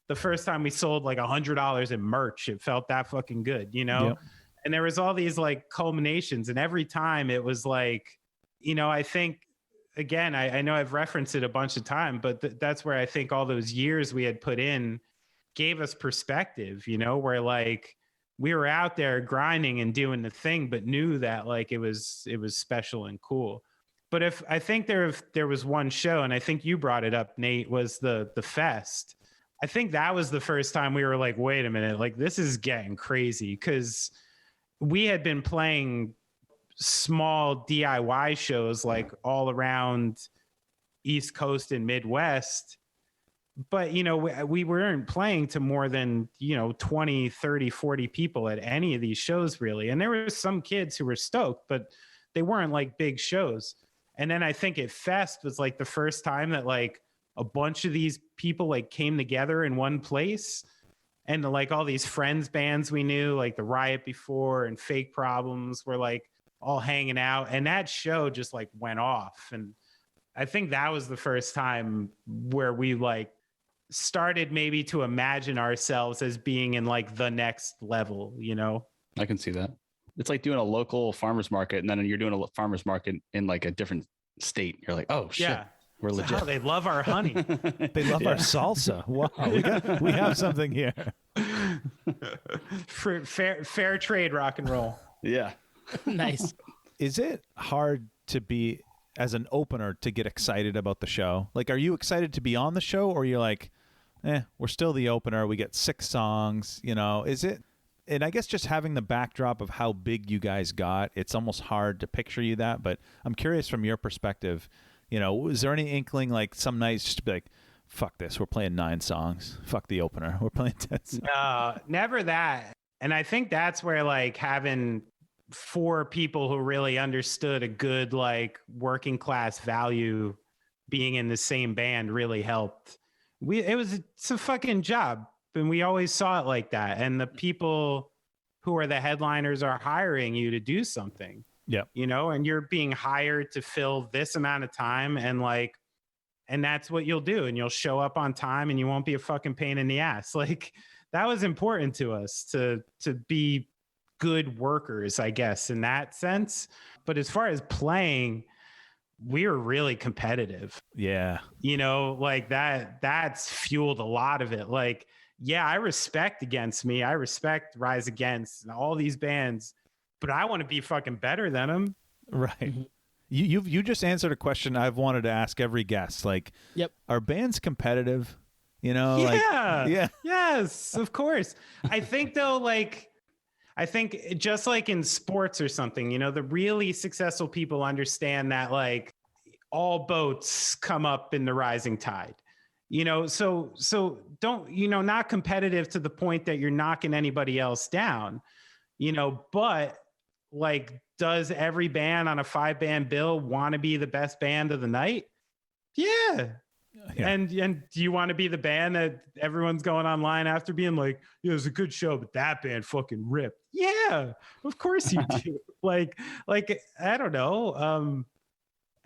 the first time we sold like $100 in merch, it felt that fucking good, Yep. And there was all these like culminations, and every time it was like, I think, again, I know I've referenced it a bunch of times, but that's where I think all those years we had put in gave us perspective, where like we were out there grinding and doing the thing, but knew that like it was special and cool. But if I think there was one show, and I think you brought it up, Nate, was the Fest. I think that was the first time we were like, wait a minute, like this is getting crazy, because we had been playing small DIY shows like all around East Coast and Midwest. But, we weren't playing to more than, 20, 30, 40 people at any of these shows, really. And there were some kids who were stoked, but they weren't like big shows. And then I think at Fest was like the first time that like a bunch of these people like came together in one place. And like all these friends bands we knew, like the Riot Before and Fake Problems, were like all hanging out. And that show just like went off. And I think that was the first time where we like started maybe to imagine ourselves as being in like the next level, you know? I can see that. It's like doing a local farmer's market, and then you're doing a farmer's market in like a different state. You're like, oh shit, Yeah. we're legit. Oh, they love our honey. They love our salsa. Wow, we have something here. Fair trade rock and roll. Yeah. Nice. Is it hard to be, as an opener, to get excited about the show? Like, are you excited to be on the show, or you're like, we're still the opener. We get 6 songs, you know, is it? And I guess just having the backdrop of how big you guys got, it's almost hard to picture you that. But I'm curious from your perspective, you know, was there any inkling like some nights just to be like, fuck this, we're playing 9 songs. Fuck the opener. We're playing 10 songs. No, never that. And I think that's where like having 4 people who really understood a good like working class value being in the same band really helped. It's a fucking job. And we always saw it like that. And the people who are the headliners are hiring you to do something. Yeah. You know, and you're being hired to fill this amount of time, and like, and that's what you'll do. And you'll show up on time and you won't be a fucking pain in the ass. Like, that was important to us to be good workers, I guess, in that sense. But as far as playing, we were really competitive. Yeah. You know, like that's fueled a lot of it. Like, yeah, I respect Against Me. I respect Rise Against and all these bands, but I want to be fucking better than them. Right. You just answered a question I've wanted to ask every guest. Like, Yep. Are bands competitive? You know, Yeah. like, yeah. Yes, of course. I think though, like, I think just like in sports or something, you know, the really successful people understand that like all boats come up in the rising tide. You know, so don't, you know, not competitive to the point that you're knocking anybody else down, you know, but like, does every band on a 5-band bill want to be the best band of the night? Yeah. And do you want to be the band that everyone's going online after being like, yeah, it was a good show, but that band fucking ripped? Yeah, of course you do. like, I don't know.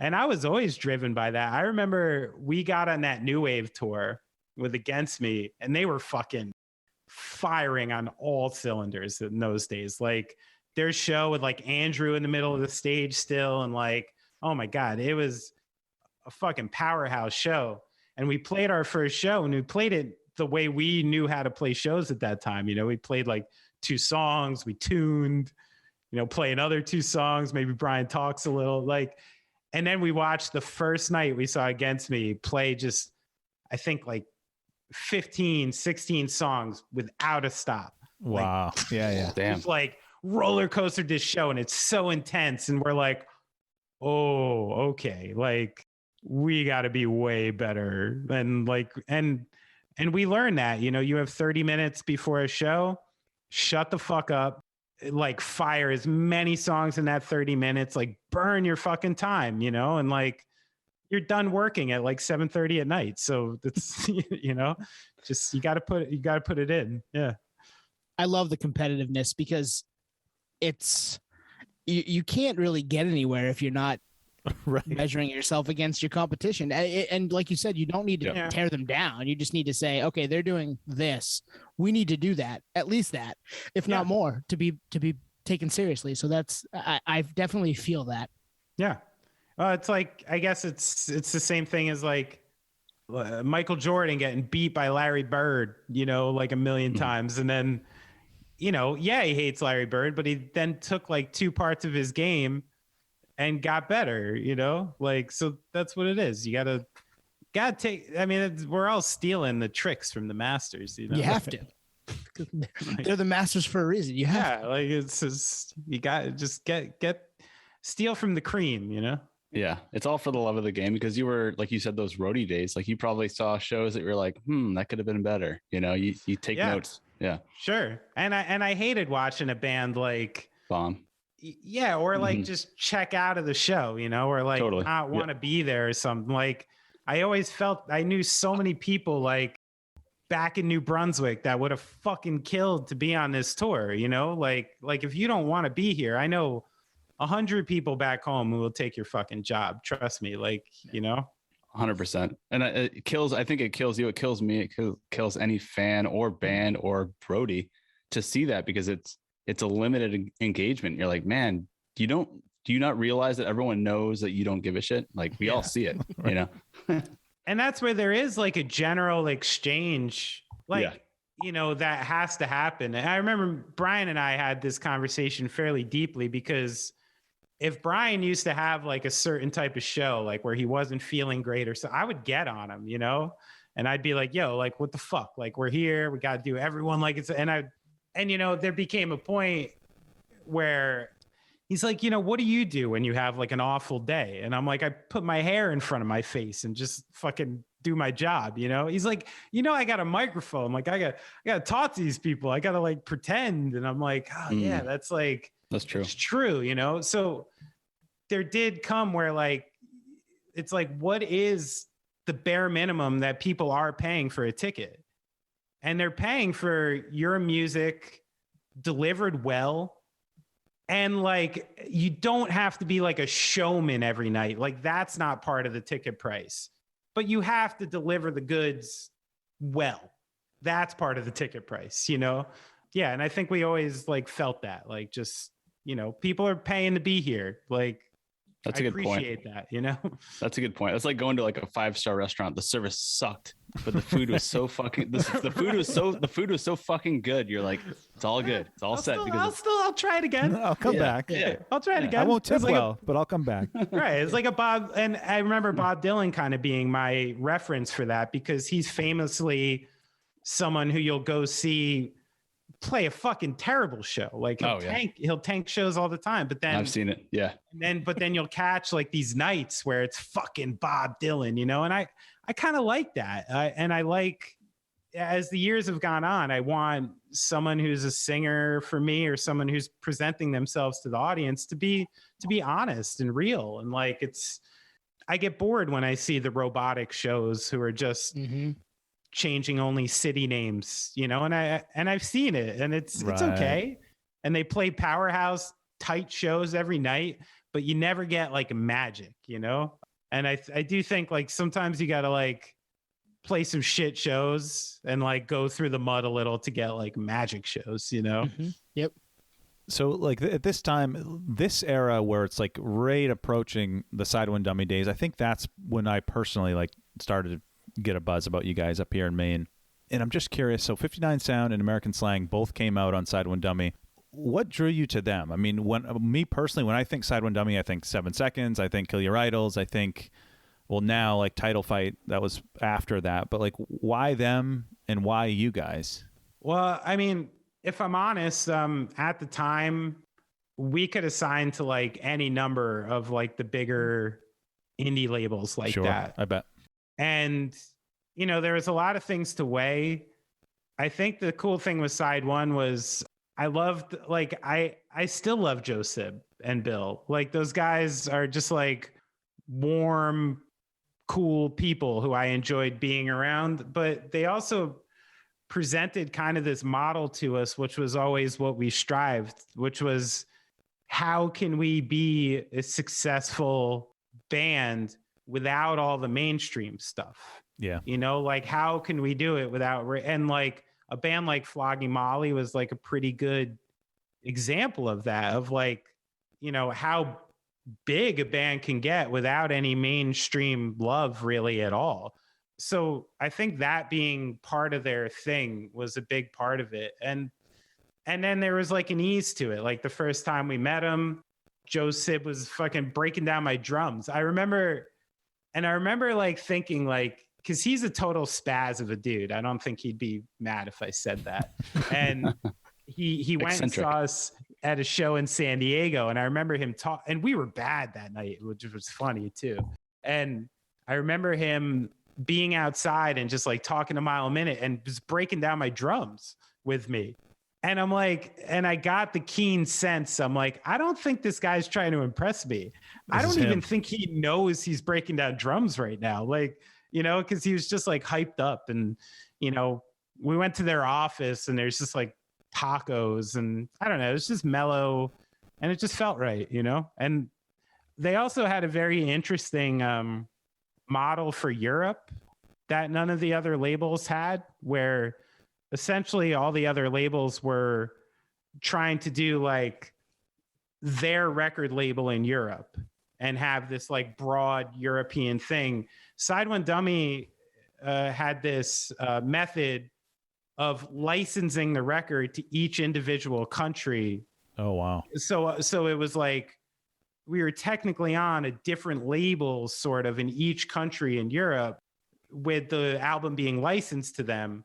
And I was always driven by that. I remember we got on that New Wave tour with Against Me, and they were fucking firing on all cylinders in those days. Like, their show with like Andrew in the middle of the stage still, and like, oh my God, it was a fucking powerhouse show. And we played our first show, and we played it the way we knew how to play shows at that time. You know, we played like 2 songs, we tuned, you know, play another 2 songs, maybe Brian talks a little, like. And then we watched the first night we saw Against Me play just, I think like 15, 16 songs without a stop. Wow. Like, Yeah. Damn. it's like roller coaster this show, and it's so intense. And we're like, oh, okay. Like, we got to be way better. And like, and we learned that, you know, you have 30 minutes before a show, shut the fuck up. Like, fire as many songs in that 30 minutes, like burn your fucking time, you know, and like you're done working at like 7:30 at night. So that's, you know, just, you got to put it in. Yeah. I love the competitiveness because it's, you can't really get anywhere if you're not Right. measuring yourself against your competition. And like you said, you don't need to Yeah. tear them down. You just need to say, okay, they're doing this. We need to do that, at least that, if not more, to be taken seriously. So that's, I definitely feel that. Yeah. It's like, I guess it's the same thing as like Michael Jordan getting beat by Larry Bird, you know, like a million times. And then, you know, yeah, he hates Larry Bird, but he then took like 2 parts of his game and got better, you know, like, so that's what it is. You gotta take, I mean, we're all stealing the tricks from the masters, you know. You have to. They're the masters for a reason. You have Yeah, like, it's just, you got to just steal from the cream, you know. Yeah, it's all for the love of the game, because you were, like you said, those roadie days, like you probably saw shows that you were like, that could have been better, you know. You take notes. Yeah, sure. And I hated watching a band like bomb. Yeah, or like just check out of the show, you know, or like not want to be there or something. Like, I always felt, I knew so many people like back in New Brunswick that would have fucking killed to be on this tour, you know, like if you don't want to be here, I know 100 people back home who will take your fucking job. Trust me. Like, you know, 100%. And it kills, I think it kills you. It kills me. It kills any fan or band or Brody to see that, because it's a limited engagement. You're like, man, do you not realize that everyone knows that you don't give a shit? Like, we all see it, you know? And that's where there is like a general exchange, like, you know, that has to happen. And I remember Brian and I had this conversation fairly deeply, because if Brian used to have like a certain type of show, like where he wasn't feeling great or so, I would get on him, you know, and I'd be like, yo, like, what the fuck? Like, we're here, we got to do everyone like it's, and you know, there became a point where he's like, you know, what do you do when you have like an awful day? And I'm like, I put my hair in front of my face and just fucking do my job, you know? He's like, you know, I got a microphone. Like, I got to talk to these people. I got to like pretend. And I'm like, oh yeah, that's like, that's true. It's true, you know? So there did come where like, it's like, what is the bare minimum that people are paying for a ticket? And they're paying for your music delivered well. And like, you don't have to be like a showman every night. Like, that's not part of the ticket price, but you have to deliver the goods well. That's part of the ticket price, you know? Yeah. And I think we always like felt that, like, just, you know, people are paying to be here. Like, that's a good point. I appreciate that, you know? That's a good point. That's like going to like a 5-star restaurant. The service sucked, but the food was so fucking, the food was so fucking good. You're like, it's all good. It's all set. I'll try it again. I'll come back. Yeah. I'll try it again. I won't tip well, but I'll come back. Right. It's like a Bob. And I remember Bob Dylan kind of being my reference for that, because he's famously someone who you'll go see play a fucking terrible show. Like, he'll tank shows all the time, but then I've seen it. Yeah. But then you'll catch like these nights where it's fucking Bob Dylan, you know? And I kind of like that. And I like, as the years have gone on, I want someone who's a singer for me, or someone who's presenting themselves to the audience to be honest and real. And like, I get bored when I see the robotic shows who are just changing only city names, you know, and I've seen it, and it's okay. And they play powerhouse tight shows every night, but you never get like magic, you know? And I do think like sometimes you got to like play some shit shows and like go through the mud a little to get like magic shows, you know? Yep. So like at this time, this era where it's like right approaching the Sidewind Dummy days, I think that's when I personally like started to get a buzz about you guys up here in Maine. And I'm just curious, so 59 Sound and American Slang both came out on Sidewind Dummy. What drew you to them? I mean, me personally, when I think Sidewind Dummy, I think 7 Seconds, I think Kill Your Idols, I think, well, now like Title Fight, that was after that, but like, why them and why you guys? Well, I mean, if I'm honest, at the time we could assign to like any number of like the bigger indie labels like that. I bet. And, you know, there was a lot of things to weigh. I think the cool thing with Side One was I loved, like, I still love Joe Sib and Bill. Like, those guys are just like warm, cool people who I enjoyed being around, but they also presented kind of this model to us, which was always what we strived, which was, how can we be a successful band without all the mainstream stuff? Yeah. You know, like, how can we do it without, and like a band like Flogging Molly was like a pretty good example of that, of like, you know, how big a band can get without any mainstream love really at all. So I think that being part of their thing was a big part of it. And then there was like an ease to it. Like the first time we met him, Joe Sib was fucking breaking down my drums. I remember like thinking like, because he's a total spaz of a dude. I don't think he'd be mad if I said that. And he went and saw us at a show in San Diego. And I remember him and we were bad that night, which was funny too. And I remember him being outside and just like talking a mile a minute and just breaking down my drums with me. And I'm like, and I got the keen sense. I'm like, I don't think this guy's trying to impress me. I don't even think he knows he's breaking down drums right now. Like, you know, because he was just like hyped up. And, you know, we went to their office and there's just like tacos and I don't know, it's just mellow and it just felt right, you know? And they also had a very interesting model for Europe that none of the other labels had, where essentially all the other labels were trying to do like their record label in Europe and have this like broad European thing. Side One Dummy had this method of licensing the record to each individual country. Oh, wow. So it was like we were technically on a different label sort of in each country in Europe with the album being licensed to them.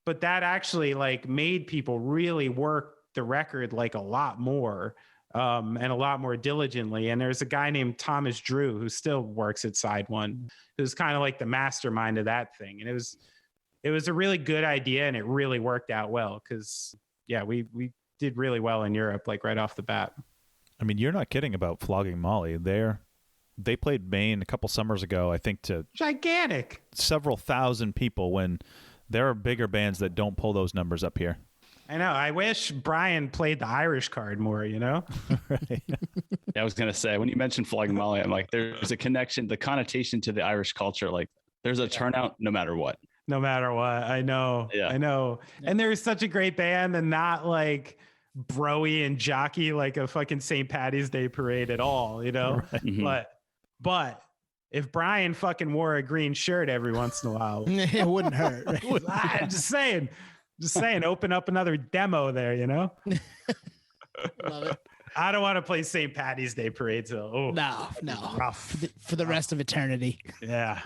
But that actually like made people really work the record like a lot more and a lot more diligently. And there's a guy named Thomas Drew who still works at Side One, who's kind of like the mastermind of that thing. And it was a really good idea, and it really worked out well because yeah, we did really well in Europe, like right off the bat. I mean, you're not kidding about Flogging Molly. They played Maine a couple summers ago, I think, to gigantic several thousand people, when there are bigger bands that don't pull those numbers up here. I know. I wish Brian played the Irish card more, you know? Right. Yeah, I was going to say, when you mentioned Flogging Molly, I'm like, there's a connection, the connotation to the Irish culture. Like, there's a turnout no matter what. No matter what. I know. Yeah. I know. And they're such a great band, and not like broy and jockey like a fucking St. Patty's Day parade at all, you know? Right. Mm-hmm. But if Brian fucking wore a green shirt every once in a while, It wouldn't hurt. Right? I'm just saying, open up another demo there, you know? Love it. I don't want to play St. Patty's Day parade. So, No. rough. For the rest of eternity. Yeah.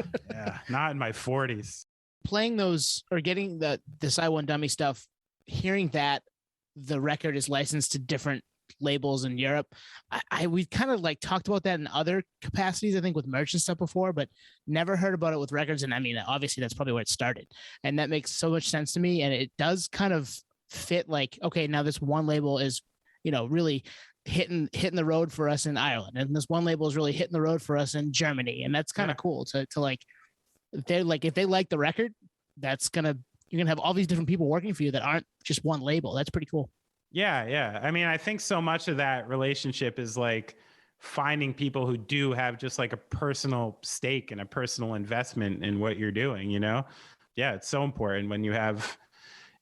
Not in my 40s. Playing those or getting the Side One Dummy stuff, hearing that the record is licensed to different labels in Europe. We've kind of like talked about that in other capacities, I think, with merch and stuff before, but never heard about it with records. And I mean, obviously that's probably where it started, and that makes so much sense to me. And it does kind of fit like, okay, now this one label is, you know, really hitting the road for us in Ireland, and this one label is really hitting the road for us in Germany. And that's kind of cool to like, they're like, if they like the record, you're gonna have all these different people working for you that aren't just one label. That's pretty cool. Yeah. I mean, I think so much of that relationship is like finding people who do have just like a personal stake and a personal investment in what you're doing, you know? Yeah, it's so important when you have,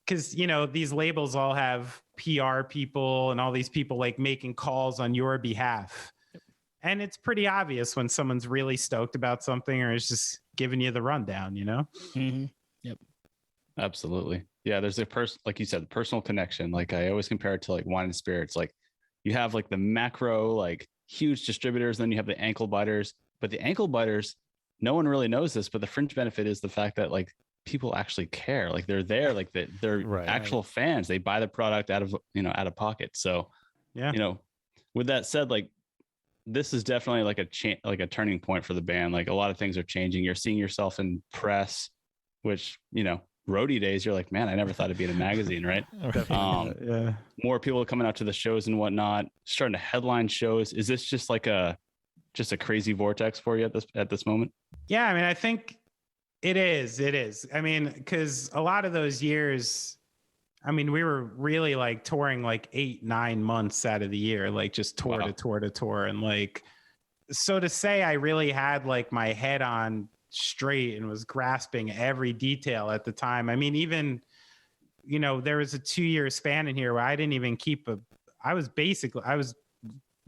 because, you know, these labels all have PR people and all these people like making calls on your behalf. And it's pretty obvious when someone's really stoked about something or is just giving you the rundown, you know? Mm-hmm. Yep. Absolutely. Yeah, there's like you said, the personal connection. Like I always compare it to like wine and spirits. Like you have like the macro, like huge distributors, then you have the ankle biters. But the ankle biters, no one really knows this, but the fringe benefit is the fact that like people actually care. Like they're there, like they're Right. actual fans. They buy the product out of pocket. So, Yeah. you know, with that said, like this is definitely like a turning point for the band. Like a lot of things are changing. You're seeing yourself in press, which, you know, roadie days, you're like, man, I never thought it'd be in a magazine, right? Yeah. More people coming out to the shows and whatnot, starting to headline shows. Is this just like a crazy vortex for you at this moment? Yeah, I mean, I think it is. I mean, because a lot of those years, I mean, we were really like touring like 8-9 months out of the year, like just tour to tour to tour. And like, so to say I really had like my head on straight and was grasping every detail at the time. I mean, even, you know, there was a 2-year span in here where I didn't even I was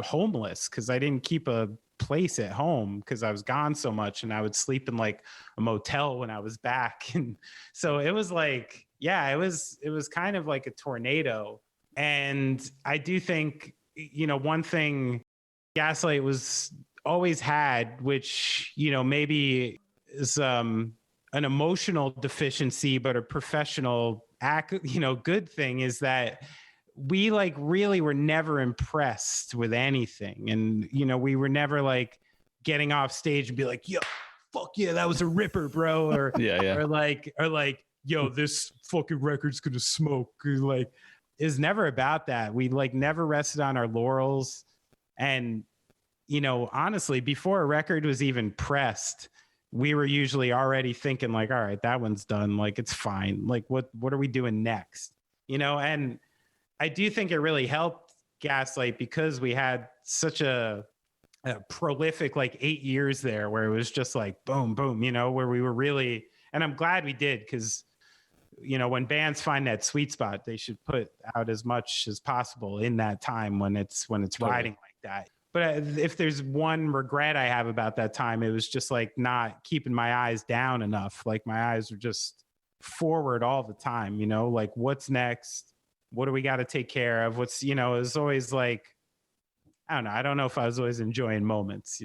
homeless because I didn't keep a place at home because I was gone so much, and I would sleep in like a motel when I was back. And so it was like, yeah, it was kind of like a tornado. And I do think, you know, one thing Gaslight was always had, which, you know, maybe is an emotional deficiency, but a professional good thing, is that we like really were never impressed with anything. And, you know, we were never like getting off stage and be like, yo, fuck yeah, that was a ripper, bro. Or, Yeah. or like, yo, this fucking record's gonna smoke. Like, it's never about that. We like never rested on our laurels. And, you know, honestly, before a record was even pressed, we were usually already thinking like, all right, that one's done. Like, it's fine. Like, what are we doing next? You know, and I do think it really helped Gaslight because we had such a prolific like 8 years there where it was just like boom, boom, where we were really, and I'm glad we did because, when bands find that sweet spot, they should put out as much as possible in that time when it's riding like that. But if there's one regret I have about that time, it was just like not keeping my eyes down enough. Like my eyes were just forward all the time, like what's next? What do we got to take care of? What's, it was always like, I don't know. I don't know if I was always enjoying moments,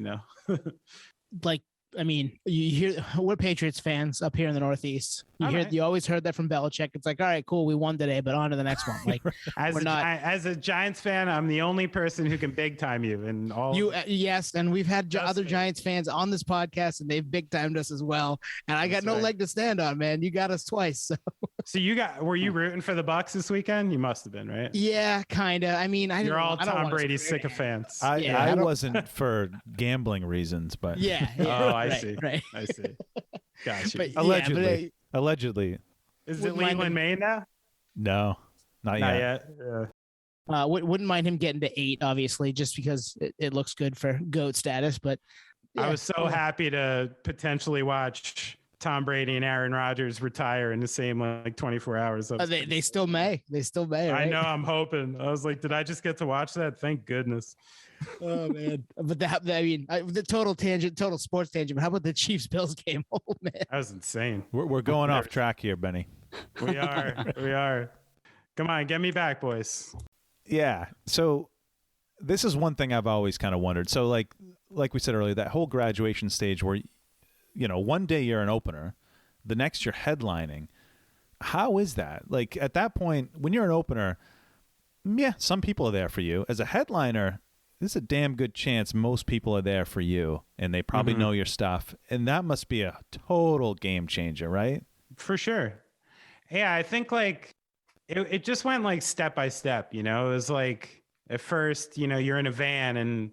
Like, I mean, you hear we're Patriots fans up here in the Northeast. You always heard that from Belichick. It's like, all right, cool, we won today, but on to the next one. Like, as a Giants fan, I'm the only person who can big time you and all. Yes, and we've had other Giants fans on this podcast, and they've big timed us as well. And I got no leg to stand on, man. You got us twice. So were you rooting for the Bucs this weekend? You must have been, right? Yeah, kind of. I mean, you're all Tom Brady sycophants. I wasn't for gambling reasons, but yeah. I see. Right. I see. Gotcha. But, allegedly. Is it Leland Maine now? No, not yet. Yeah. Wouldn't mind him getting to 8, obviously, just because it looks good for GOAT status. But I was so happy to potentially watch Tom Brady and Aaron Rodgers retire in the same like 24 hours. They still may. Right? I know. I'm hoping. I was like, did I just get to watch that? Thank goodness. Oh man, but the total sports tangent. But how about the Chiefs Bills game? Oh man, that was insane. We're going off track here, Benny. We are. Come on, get me back, boys. Yeah. So this is one thing I've always kind of wondered. So like we said earlier, that whole graduation stage where, one day you're an opener, the next you're headlining. How is that? Like at that point, when you're an opener, yeah, some people are there for you. As a headliner, there's a damn good chance most people are there for you and they probably know your stuff. And that must be a total game changer, right? For sure. Yeah, I think like it just went like step by step, It was like at first, you're in a van and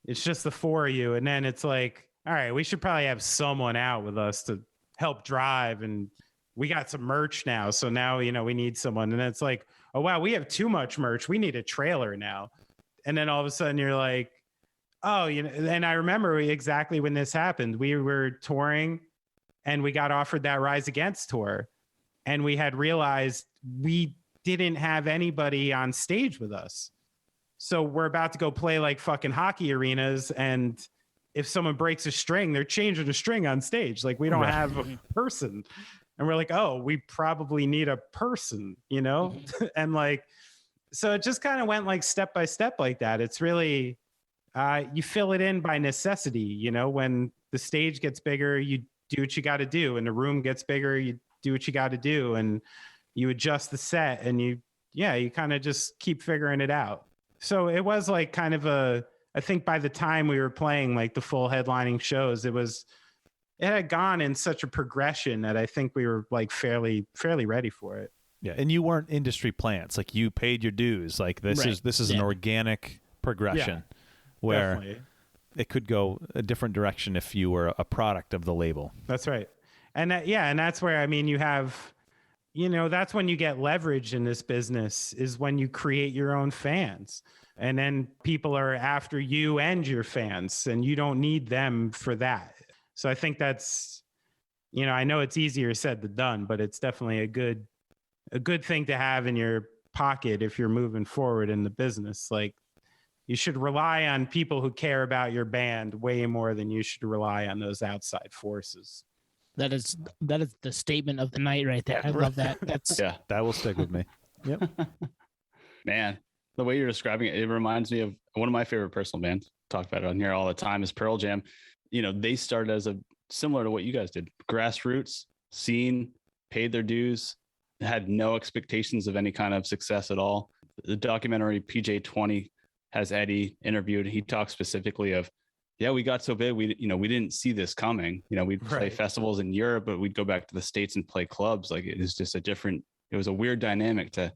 it's just the 4 of you. And then it's like, all right, we should probably have someone out with us to help drive. And we got some merch now. So now, we need someone. And it's like, oh, wow, we have too much merch. We need a trailer now. And then all of a sudden you're like, oh, and I remember exactly when this happened. We were touring and we got offered that Rise Against tour. And we had realized we didn't have anybody on stage with us. So we're about to go play like fucking hockey arenas. And if someone breaks a string, they're changing a string on stage. Like we don't have a person. And we're like, oh, we probably need a person, and like, so it just kind of went like step by step like that. It's really, you fill it in by necessity, when the stage gets bigger, you do what you got to do. And the room gets bigger, you do what you got to do. And you adjust the set and you kind of just keep figuring it out. So it was like kind of I think by the time we were playing like the full headlining shows, it had gone in such a progression that I think we were like fairly ready for it. Yeah, and you weren't industry plants. Like you paid your dues. Like this is an organic progression where definitely. It could go a different direction if you were a product of the label. That's right. And and that's where, I mean, you have, that's when you get leverage in this business is when you create your own fans. And then people are after you and your fans and you don't need them for that. So I think that's, I know it's easier said than done, but it's definitely a good thing to have in your pocket if you're moving forward in the business. Like you should rely on people who care about your band way more than you should rely on those outside forces. That is the statement of the night right there. I love that. That will stick with me. Yep. Man, the way you're describing it, it reminds me of one of my favorite personal bands. Talk about it on here all the time is Pearl Jam. They started as similar to what you guys did, grassroots, scene, paid their dues, had no expectations of any kind of success at all. The documentary PJ20 has Eddie interviewed. He talks specifically of, we got so big, we didn't see this coming. We'd play festivals in Europe, but we'd go back to the States and play clubs. Like it is just it was a weird dynamic to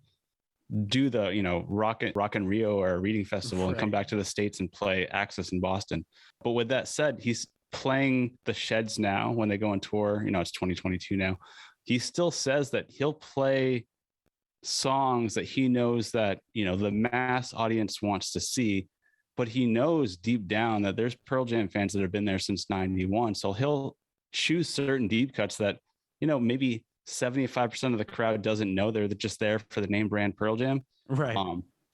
do the, Rock in Rio or a reading festival and come back to the States and play Access in Boston. But with that said, he's playing the Sheds now when they go on tour. It's 2022 now. He still says that he'll play songs that he knows that, you know, the mass audience wants to see, but he knows deep down that there's Pearl Jam fans that have been there since 91. So he'll choose certain deep cuts that, you know, maybe 75% of the crowd doesn't know they're just there for the name brand Pearl Jam. Right.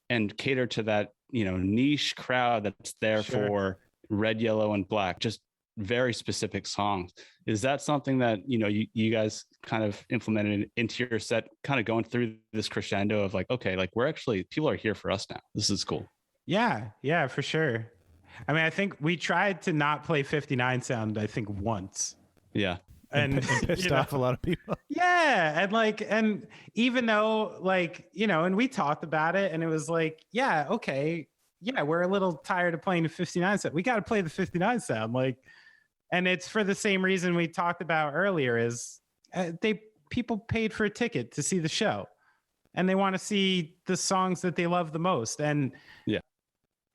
And cater to that, you know, niche crowd that's there for Red, Yellow, and Black, just very specific songs. Is that something that, you know, you guys kind of implemented into your set, kind of going through this crescendo of like, okay, like we're actually, people are here for us now. This is cool. Yeah, for sure. I mean, I think we tried to not play 59 sound, I think once. Yeah. And pissed off a lot of people. Yeah. And even though, like, you know, and we talked about it and it was like, yeah, okay. Yeah, we're a little tired of playing the 59 sound. We got to play the 59 sound. Like, and it's for the same reason we talked about earlier is people paid for a ticket to see the show and they want to see the songs that they love the most. And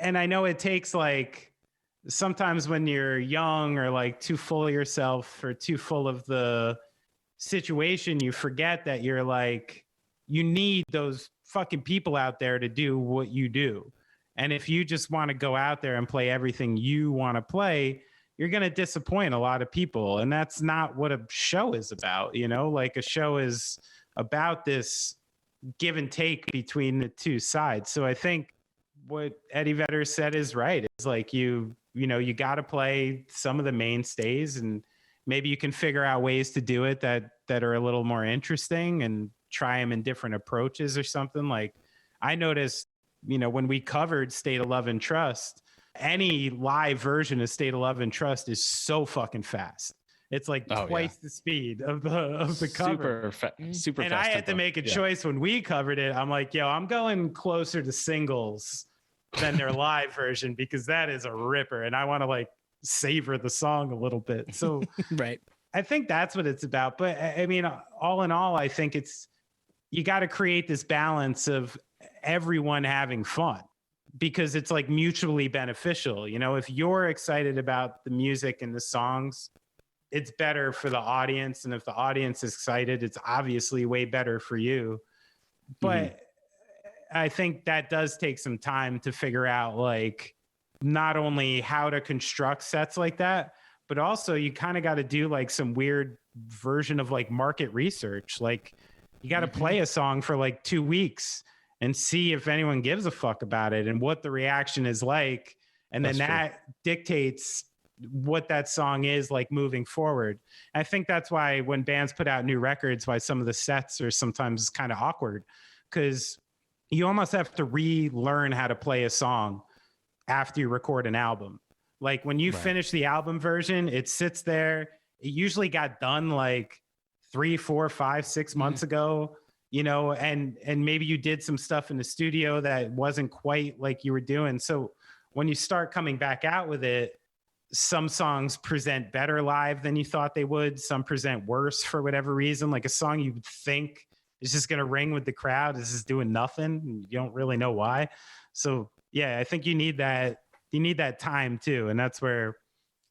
I know it takes like, sometimes when you're young or like too full of yourself or too full of the situation, you forget that you're like, you need those fucking people out there to do what you do. And if you just want to go out there and play everything you want to play, you're going to disappoint a lot of people. And that's not what a show is about. You know, like a show is about this give and take between the two sides. So I think what Eddie Vedder said is right. It's like you got to play some of the mainstays and maybe you can figure out ways to do it that are a little more interesting and try them in different approaches or something. Like I noticed, you know, when we covered State of Love and Trust, any live version of State of Love and Trust is so fucking fast. It's like twice the speed of the cover. Super and fast. I had to make a choice when we covered it. I'm like, yo, I'm going closer to singles than their live version because that is a ripper and I want to like savor the song a little bit. So right. I think that's what it's about. But I mean, all in all, I think you got to create this balance of everyone having fun because it's like mutually beneficial. You know, if you're excited about the music and the songs, it's better for the audience. And if the audience is excited, it's obviously way better for you. But I think that does take some time to figure out, like, not only how to construct sets like that, but also you kind of got to do like some weird version of like market research. Like you got to play a song for like 2 weeks and see if anyone gives a fuck about it and what the reaction is like. And then that dictates what that song is like moving forward. I think that's why when bands put out new records, why some of the sets are sometimes kind of awkward because you almost have to relearn how to play a song after you record an album. Like when you finish the album version, it sits there. It usually got done like 3, 4, 5, 6 months ago, you know, and maybe you did some stuff in the studio that wasn't quite like you were doing. So when you start coming back out with it, some songs present better live than you thought they would. Some present worse for whatever reason. Like a song you would think is just going to ring with the crowd is just doing nothing. You don't really know why. So yeah, I think you need that time too. And that's where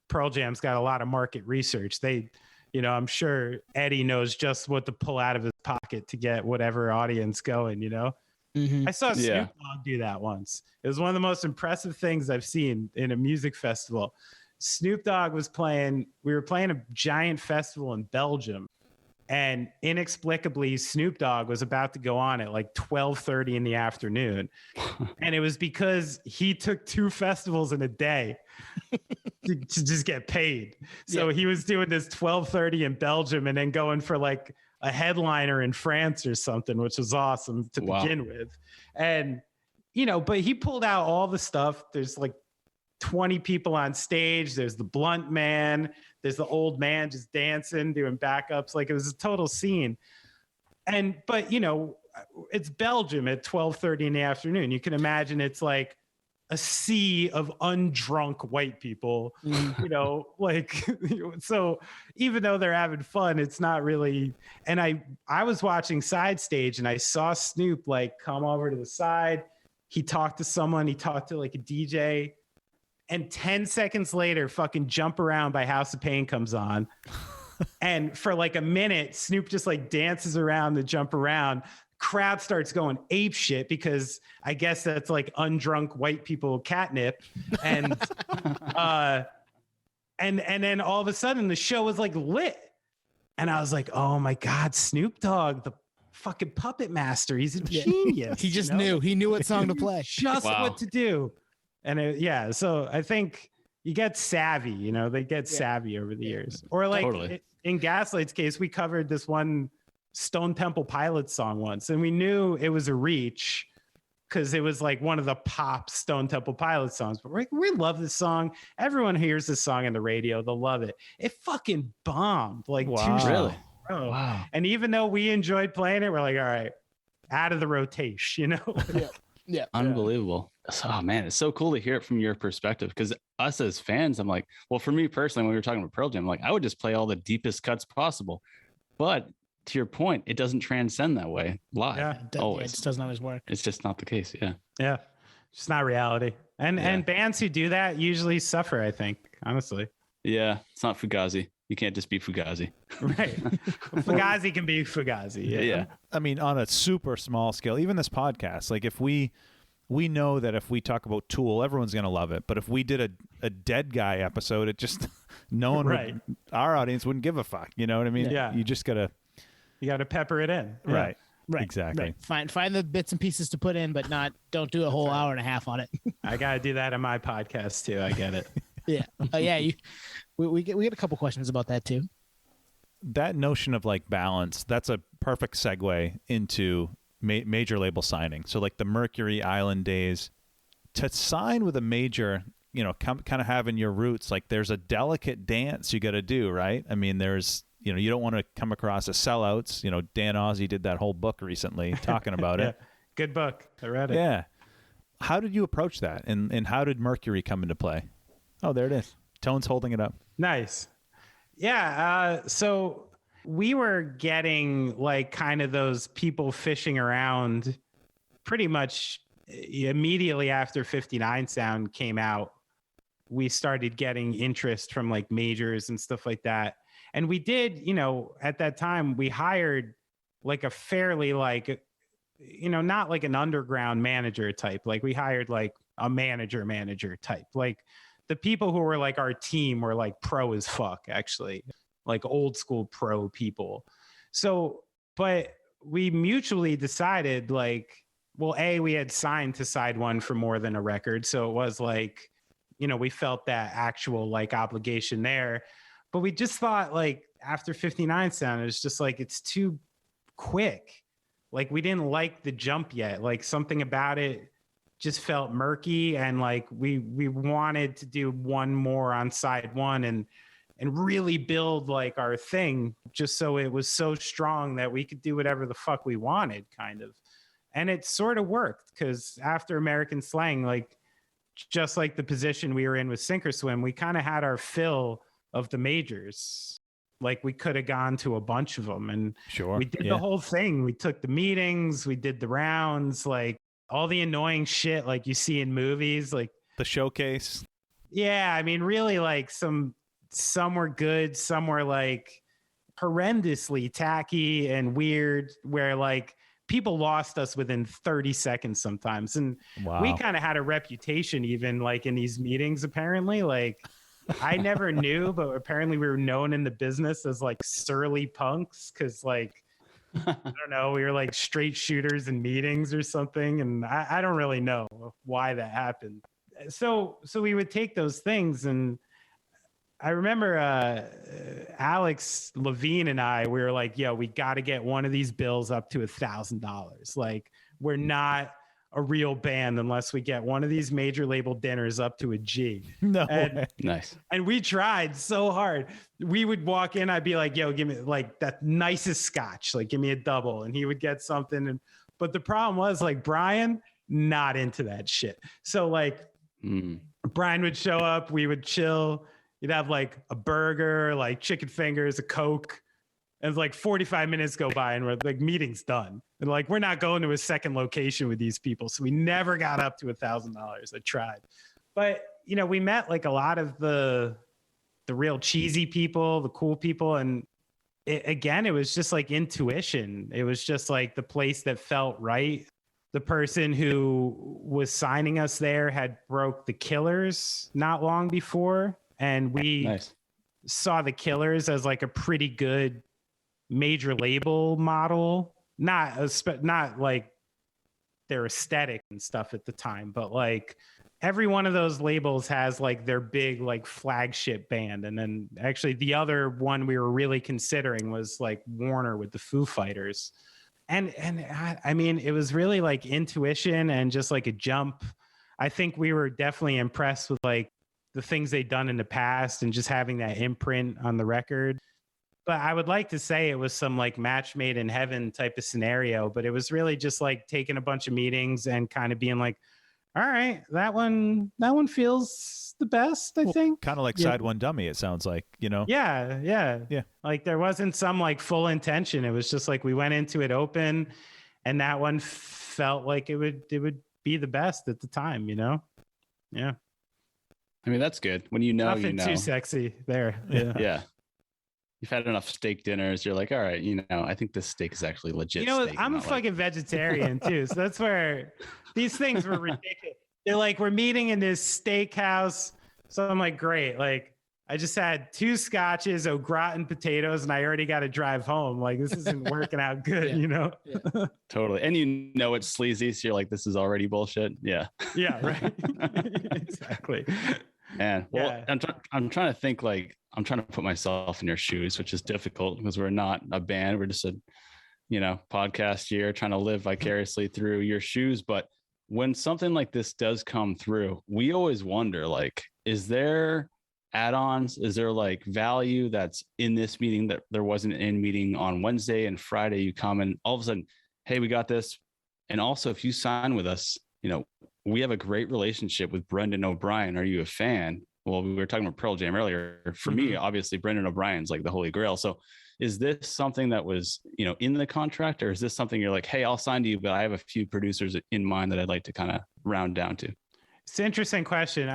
Pearl Jam's got a lot of market research. They, you know, I'm sure Eddie knows just what to pull out of his pocket to get whatever audience going, you know? I saw Snoop Dogg do that once. It was one of the most impressive things I've seen in a music festival. Snoop Dogg was we were playing a giant festival in Belgium. And inexplicably, Snoop Dogg was about to go on at like 12:30 in the afternoon. And it was because he took 2 festivals in a day to just get paid. So he was doing this 12:30 in Belgium and then going for like a headliner in France or something, which was awesome to begin with. And, you know, but he pulled out all the stuff. There's like 20 people on stage. There's the blunt man. There's the old man just dancing, doing backups. Like it was a total scene. But you know, it's Belgium at 12:30 in the afternoon. You can imagine it's like a sea of undrunk white people, you know, like, so even though they're having fun, it's not really. And I was watching side stage and I saw Snoop like come over to the side. He talked to someone, he talked to like a DJ. And 10 seconds later, fucking Jump Around by House of Pain comes on. And for like a minute, Snoop just like dances around the Jump Around. crowd starts going ape shit because I guess that's like undrunk white people catnip. And and then all of a sudden the show was like lit. And I was like, oh my God, Snoop Dogg, the fucking puppet master. He's a genius. He just knew. He knew what song to play. Just what to do. And so I think you get savvy, you know, they get savvy over the years. Or like in Gaslight's case, we covered this one Stone Temple Pilots song once, and we knew it was a reach because it was like one of the pop Stone Temple Pilots songs. But we love this song. Everyone hears this song on the radio. They'll love it. It fucking bombed. Like, Really? Oh. Wow. And even though we enjoyed playing it, we're like, all right, out of the rotation, you know? Yeah. Unbelievable. Oh man, it's so cool to hear it from your perspective, because us as fans, I'm like, well, for me personally, when we were talking about Pearl Jam, like I would just play all the deepest cuts possible. But to your point, it doesn't transcend that way live. Yeah. Always. It just doesn't always work. It's just not the case. Yeah. Yeah. It's not reality. And bands who do that usually suffer, I think, honestly. Yeah. It's not Fugazi. You can't just be Fugazi. Right. Fugazi can be Fugazi. Yeah. I mean, on a super small scale, even this podcast, like if we know that if we talk about Tool, everyone's going to love it. But if we did a Dead Guy episode, it just, no one would, our audience wouldn't give a fuck. You know what I mean? Yeah. You just got to. You got to pepper it in. Yeah. Right. Right. Exactly. Right. Find the bits and pieces to put in, but don't do a whole hour and a half on it. I got to do that on my podcast too. I get it. Yeah. Yeah. We get a couple questions about that too. That notion of like balance, that's a perfect segue into major label signing. So like the Mercury Island days, to sign with a major, you know, kind of having your roots, like there's a delicate dance you got to do, right? I mean, there's, you know, you don't want to come across as sellouts. You know, Dan Ozzie did that whole book recently talking about it. Good book. I read it. Yeah. How did you approach that? And how did Mercury come into play? Oh, there it is. Tone's holding it up. Nice. Yeah. So we were getting like kind of those people fishing around pretty much immediately after 59 Sound came out. We started getting interest from like majors and stuff like that. And we did, you know, at that time we hired like a fairly like, you know, not like an underground manager type. Like we hired like a manager type. Like the people who were like our team were like pro as fuck, actually, like old school pro people. So, but we mutually decided like, well, we had signed to Side One for more than a record. So it was like, you know, we felt that actual like obligation there. But we just thought like after 59 Sound, it was just like, it's too quick. Like we didn't like the jump yet. Like something about it just felt murky. And like we wanted to do one more on Side One and really build like our thing just so it was so strong that we could do whatever the fuck we wanted kind of. And it sort of worked because after American Slang, like just like the position we were in with Sink or Swim, we kind of had our fill of the majors. Like we could have gone to a bunch of them and we did the whole thing. We took the meetings, we did the rounds, like all the annoying shit like you see in movies, like the showcase. Yeah. I mean, really like some were good, some were like horrendously tacky and weird where like people lost us within 30 seconds sometimes. And we kind of had a reputation even like in these meetings, apparently. Like I never knew, but apparently we were known in the business as like surly punks because like, I don't know, we were like straight shooters in meetings or something. And I don't really know why that happened. So we would take those things and I remember Alex Levine and we were like, yo, we got to get one of these bills up to $1,000. Like, we're not a real band unless we get one of these major label dinners up to a G. Nice. And we tried so hard. We would walk in, I'd be like, yo, give me like that nicest scotch. Like, give me a double. And he would get something. But the problem was like Brian, not into that shit. So like Brian would show up, we would chill. You'd have like a burger, like chicken fingers, a Coke, and like 45 minutes go by and we're like, meeting's done. And like, we're not going to a second location with these people. So we never got up to $1,000. I tried. But, you know, we met like a lot of the real cheesy people, the cool people. And it was just like intuition. It was just like the place that felt right. The person who was signing us there had broke the Killers not long before, and we saw the Killers as like a pretty good major label model. Not like their aesthetic and stuff at the time, but like every one of those labels has like their big like flagship band. And then actually the other one we were really considering was like Warner with the Foo Fighters. And I mean, it was really like intuition and just like a jump. I think we were definitely impressed with like the things they'd done in the past and just having that imprint on the record. But I would like to say it was some like match made in heaven type of scenario, but it was really just like taking a bunch of meetings and kind of being like, all right, that one feels the best, I think. Kind of like Side One Dummy, it sounds like, you know? Yeah. Like there wasn't some like full intention. It was just like we went into it open and that one felt like it would be the best at the time, you know? Yeah. I mean, that's good. When you know, Nothing too sexy there. Yeah. You've had enough steak dinners. You're like, all right, you know, I think this steak is actually legit. You know, steak, I'm a fucking vegetarian too. So that's where these things were ridiculous. They're like, we're meeting in this steakhouse. So I'm like, great. Like, I just had 2 scotches, au gratin potatoes, and I already got to drive home. Like, this isn't working out good, you know? Yeah. Totally. And you know it's sleazy. So you're like, this is already bullshit. Yeah. Yeah, right. Exactly. Man, well, yeah. I'm trying to think like, I'm trying to put myself in your shoes, which is difficult because we're not a band. We're just a, you know, podcast here trying to live vicariously through your shoes. But when something like this does come through, we always wonder, like, is there add-ons? Is there like value that's in this meeting that there wasn't in meeting on Wednesday and Friday? You come and all of a sudden, hey, we got this. And also if you sign with us, you know, we have a great relationship with Brendan O'Brien. Are you a fan? Well, we were talking about Pearl Jam earlier. For me, obviously, Brendan O'Brien's like the Holy Grail. So is this something that was, you know, in the contract, or is this something you're like, hey, I'll sign to you, but I have a few producers in mind that I'd like to kind of round down to? It's an interesting question.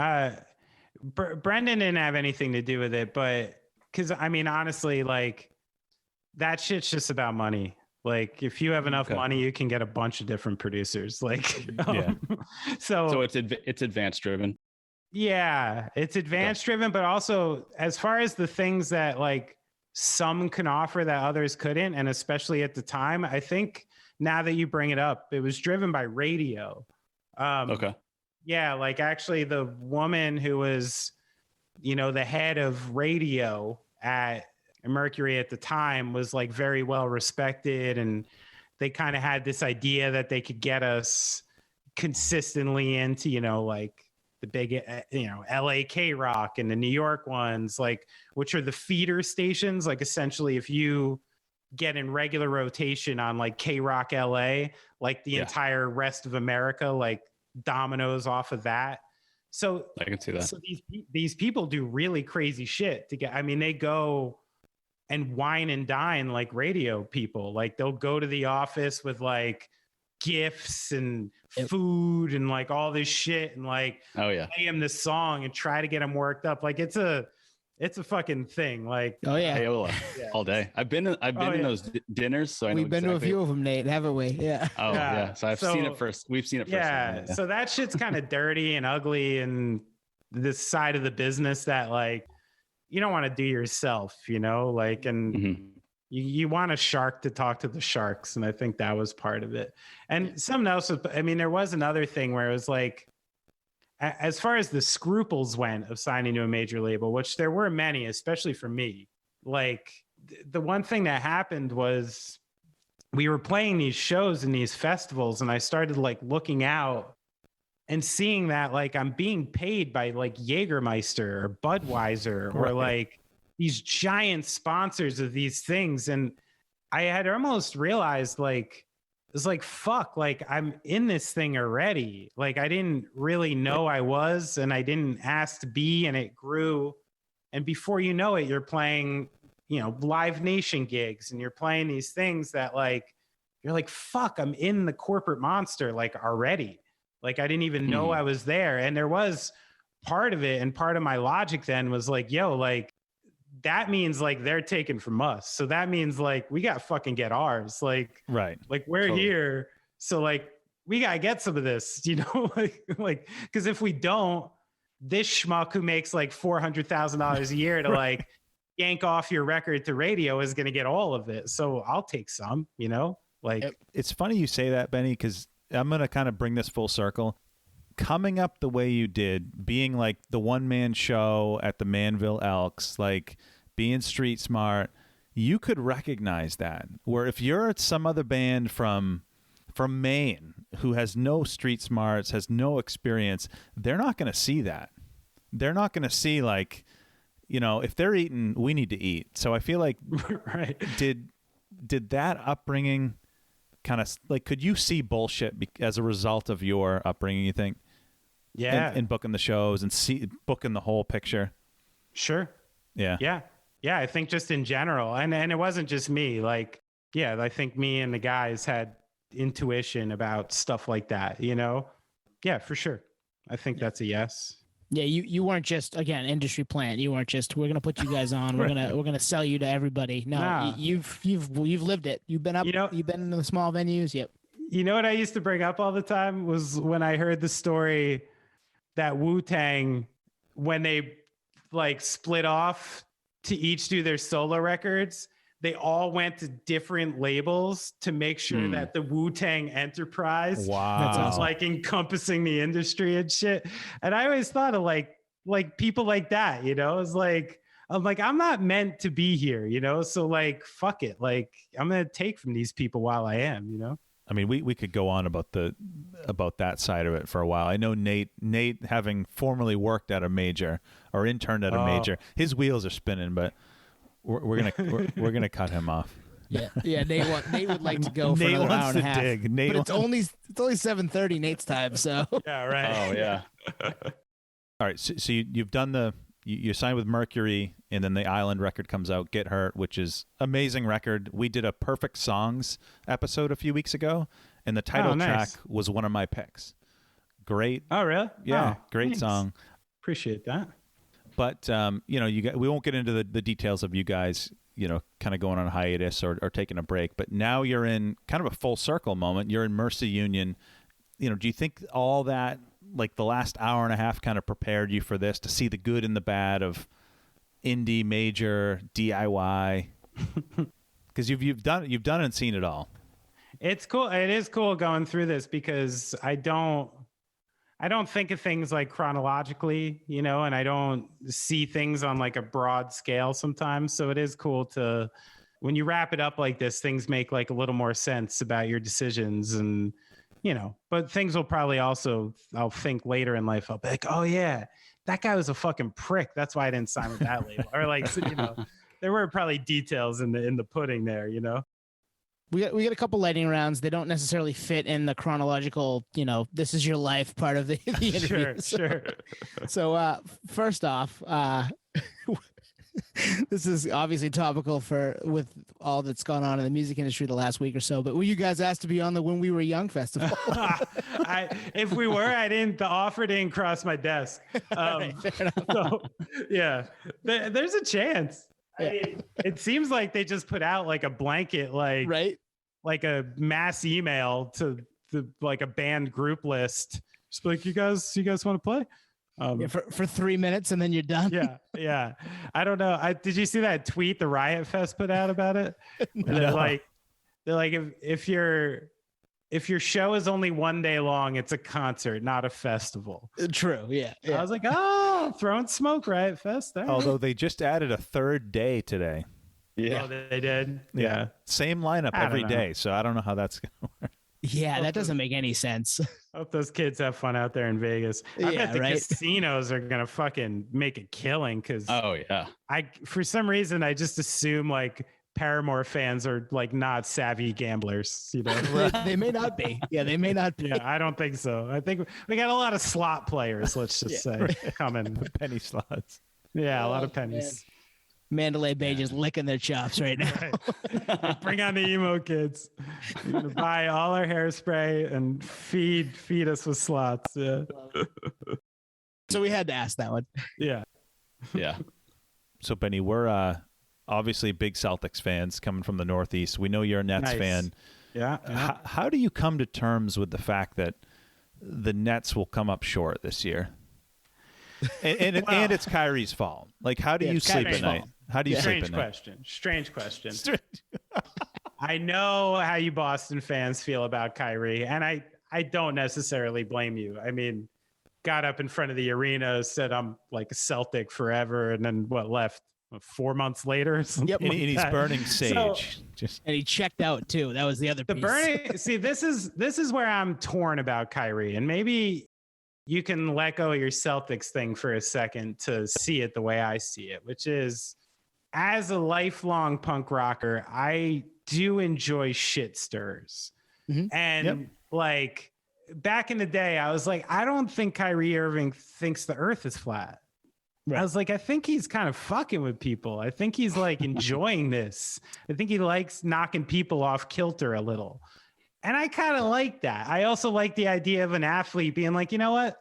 Brendan didn't have anything to do with it, but because I mean, honestly, like that shit's just about money. Like if you have enough money, you can get a bunch of different producers. Like, so it's advanced driven. Yeah, it's advanced driven, but also as far as the things that like some can offer that others couldn't, and especially at the time, I think now that you bring it up, it was driven by radio. Yeah, like actually the woman who was, you know, the head of radio at Mercury at the time was like very well respected, and they kind of had this idea that they could get us consistently into, you know, like the big, you know, LA K-Rock and the New York ones, like, which are the feeder stations. Like essentially if you get in regular rotation on like K-Rock LA, like the entire rest of America, like dominoes off of that. So I can see that. So these people do really crazy shit to get, I mean, they go and wine and dine like radio people. Like they'll go to the office with like gifts and food and like all this shit and like play him this song and try to get him worked up. Like it's a fucking thing. Like all day. I've been in those dinners, so I know we've been to a few of them, Nate, haven't we? Yeah. Oh yeah. So I've seen it first. We've seen it first. Yeah. So that shit's kind of dirty and ugly, and this side of the business that like you don't want to do yourself, you know, like, and you want a shark to talk to the sharks. And I think that was part of it. And something else, I mean, there was another thing where it was like, as far as the scruples went of signing to a major label, which there were many, especially for me, like the one thing that happened was we were playing these shows and these festivals, and I started like looking out and seeing that like I'm being paid by like Jägermeister or Budweiser or like these giant sponsors of these things. And I had almost realized like, it's like, fuck, like I'm in this thing already. Like I didn't really know I was, and I didn't ask to be, and it grew. And before you know it, you're playing, you know, Live Nation gigs, and you're playing these things that like, you're like, fuck, I'm in the corporate monster like already. Like I didn't even know I was there. And there was part of it, and part of my logic then was like, yo, like that means like they're taken from us. So that means like we got to fucking get ours. Like, Right. Like we're Totally. here. So like we got to get some of this, you know, like, cause if we don't, this schmuck who makes like $400,000 a year to like yank off your record to radio is going to get all of it. So I'll take some, you know, like. It's funny you say that, Benny, because I'm going to kind of bring this full circle. Coming up the way you did, being like the one-man show at the Manville Elks, like being street smart, you could recognize that. Where if you're at some other band from Maine who has no street smarts, has no experience, they're not going to see that. They're not going to see like, you know, if they're eating, we need to eat. So I feel like, Right. Did that upbringing kind of like, could you see bullshit as a result of your upbringing, you think? Yeah. In booking the shows and booking the whole picture. Sure. Yeah. Yeah. I think just in general, and it wasn't just me. Like, yeah, I think me and the guys had intuition about stuff like that, you know? Yeah, for sure. I think that's a yes. Yeah, you weren't just, again, industry plant. You weren't just, we're gonna put you guys on. We're gonna sell you to everybody. No, Nah. you've lived it. You've been up. You know- you've been in the small venues. Yep. You know what I used to bring up all the time was when I heard the story that Wu-Tang, when they like split off to each do their solo records, they all went to different labels to make sure that the Wu-Tang enterprise Wow. was like encompassing the industry and shit. And I always thought of like people like that, you know, it's like, I'm not meant to be here, you know? So like, fuck it. Like I'm going to take from these people while I am, you know? I mean, we could go on about that side of it for a while. I know Nate, having formerly worked at a major or interned at a major, his wheels are spinning, but we're gonna cut him off. Yeah. Nate would like to go for Nate another hour wants and a to half. dig. Nate But it's only 7:30 Nate's time. So Yeah, right. Oh yeah. All right, so you've done you signed with Mercury, and then the Island record comes out, Get Hurt, which is amazing record. We did a Perfect Songs episode a few weeks ago, and the title track was one of my picks. Great. Oh, really? Yeah, Oh, great thanks. song. Appreciate that. But you know, we won't get into the details of you guys, you know, kind of going on a hiatus or taking a break. But now you're in kind of a full circle moment. You're in Mercy Union. You know, do you think all that, like the last hour and a half, kind of prepared you for this, to see the good and the bad of indie, major, DIY? Because you've done and seen it all. It's cool. It is cool going through this because I don't think of things like chronologically, you know, and I don't see things on like a broad scale sometimes. So it is cool to, when you wrap it up like this, things make like a little more sense about your decisions, and, you know, but things will probably also, I'll think later in life, I'll be like, oh yeah, that guy was a fucking prick. That's why I didn't sign with that label. Or like, so, you know, there were probably details in the pudding there, you know? we got a couple lightning rounds. They don't necessarily fit in the chronological, you know, this is your life part of the interview. Sure. So first off, this is obviously topical with all that's gone on in the music industry the last week or so, but were you guys asked to be on the When We Were Young festival? If we were, the offer didn't cross my desk. Right, fair enough. So yeah, there's a chance. Yeah. I mean, it seems like they just put out like a blanket, Right. like a mass email to like a band group list. Just like, you guys want to play? Yeah, for 3 minutes and then you're done. Yeah. I don't know. Did you see that tweet the Riot Fest put out about it? And they're like, if your show is only one day long, it's a concert, not a festival. True. Yeah. I was like, oh, throwing smoke, Riot Fest. All right. Although they just added a third day today. Yeah. Oh, they did. Yeah. Same lineup I don't every know. day. So I don't know how that's going to work. Yeah, that doesn't make any sense. Hope those kids have fun out there in Vegas. I Yeah, bet the right? casinos are gonna fucking make a killing because Oh yeah. for some reason I just assume like Paramore fans are like not savvy gamblers, you know? They may not be. Yeah, they may not be. Yeah, I don't think so. I think we got a lot of slot players, let's just say, coming. Penny slots. Yeah, a lot Oh, of pennies. Mandalay Bay just licking their chops right now. Right. Bring on the emo kids. You're gonna buy all our hairspray and feed us with slots. Yeah. So we had to ask that one. Yeah. Yeah. So Benny, we're obviously big Celtics fans coming from the Northeast. We know you're a Nets fan. Yeah. How do you come to terms with the fact that the Nets will come up short this year? And it's Kyrie's fault. Like, how do you sleep at night? How do you sleep at night? Strange question. I know how you Boston fans feel about Kyrie, and I don't necessarily blame you. I mean, got up in front of the arena, said I'm like a Celtic forever, and then left 4 months later? Yep. And he's burning sage. And he checked out too. That was the other piece. See, this is where I'm torn about Kyrie, and maybe you can let go of your Celtics thing for a second to see it the way I see it, which is, as a lifelong punk rocker, I do enjoy shit stirs. Mm-hmm. And like back in the day, I was like, I don't think Kyrie Irving thinks the earth is flat. Right. I was like, I think he's kind of fucking with people. I think he's like enjoying this. I think he likes knocking people off kilter a little. And I kind of like that. I also like the idea of an athlete being like, you know what?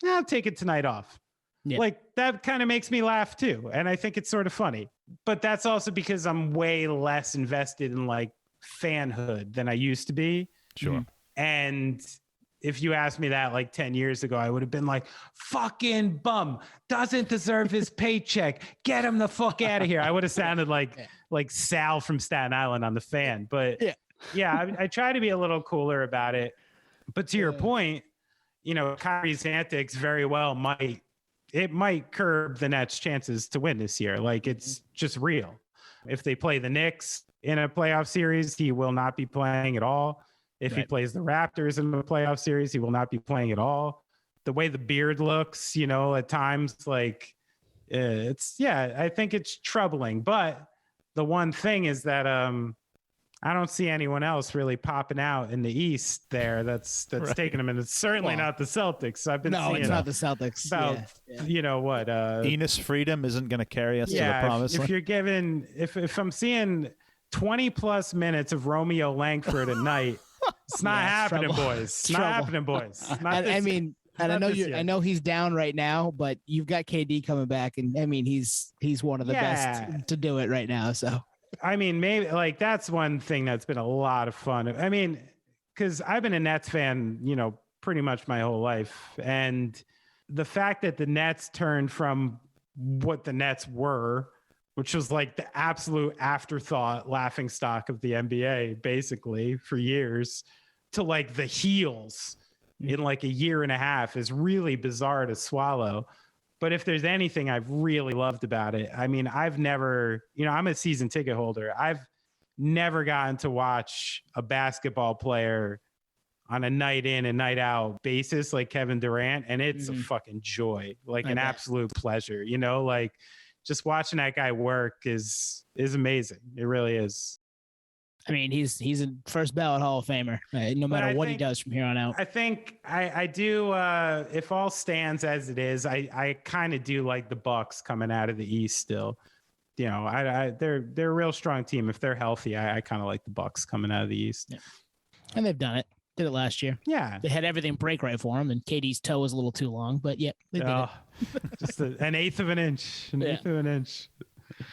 I'll take it tonight off. Yeah. Like that kind of makes me laugh too. And I think it's sort of funny. But that's also because I'm way less invested in like fanhood than I used to be. Sure. And if you asked me that like 10 years ago, I would have been like, fucking bum, doesn't deserve his paycheck. Get him the fuck out of here. I would have sounded like Sal from Staten Island on The Fan. But yeah, I try to be a little cooler about it. But to your point, you know, Kyrie's antics very well might curb the Nets' chances to win this year. Like, it's just real. If they play the Knicks in a playoff series, he will not be playing at all. If he plays the Raptors in the playoff series, he will not be playing at all. The way the beard looks, you know, at times, like, I think it's troubling. But the one thing is that I don't see anyone else really popping out in the East there that's taking them, and it's certainly not the Celtics. I've been seeing it's not the Celtics. About you know what, Enos Freedom isn't going to carry us to the promised land. If you're given, if I'm seeing 20 plus minutes of Romeo Langford at night, it's not happening, boys. It's not happening, boys. I know he's down right now, but you've got KD coming back, and I mean he's one of the best to do it right now. So I mean, maybe like that's one thing that's been a lot of fun. I mean, because I've been a Nets fan, you know, pretty much my whole life, and the fact that the Nets turned from what the Nets were, which was like the absolute afterthought laughing stock of the NBA, basically for years, to like the heels in like a year and a half is really bizarre to swallow. But if there's anything I've really loved about it, I mean, I've never, you know, I'm a season ticket holder. I've never gotten to watch a basketball player on a night in and night out basis like Kevin Durant. And it's a fucking joy, like an absolute pleasure, you know, like just watching that guy work is amazing. It really is. I mean, he's a first ballot Hall of Famer, no matter what he does from here on out. I think I do. If all stands as it is, I kind of do like the Bucks coming out of the East still. You know, they're a real strong team. If they're healthy, I kind of like the Bucks coming out of the East. Yeah. And they've done it. Did it last year. Yeah. They had everything break right for them, and KD's toe was a little too long, but they did it. Just an eighth of an inch. Eighth of an inch.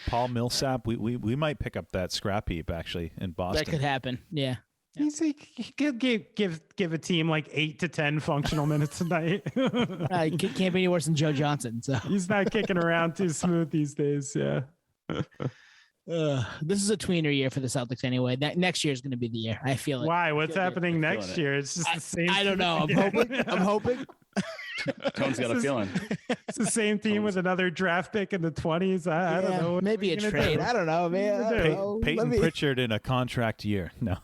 Paul Millsap, we might pick up that scrap heap actually in Boston. That could happen. Yeah. He could give a team like 8 to 10 functional minutes a night. Can't be any worse than Joe Johnson. So he's not kicking around too smooth these days. Yeah. This is a tweener year for the Celtics anyway. That next year is going to be the year. I feel it. Why? What's happening next year? It's just the same. I don't know. I'm hoping. Tone's got a feeling. It's the same team with another draft pick in the 20s. I don't know. Maybe a trade. I don't know, man. Peyton Pritchard in a contract year. No.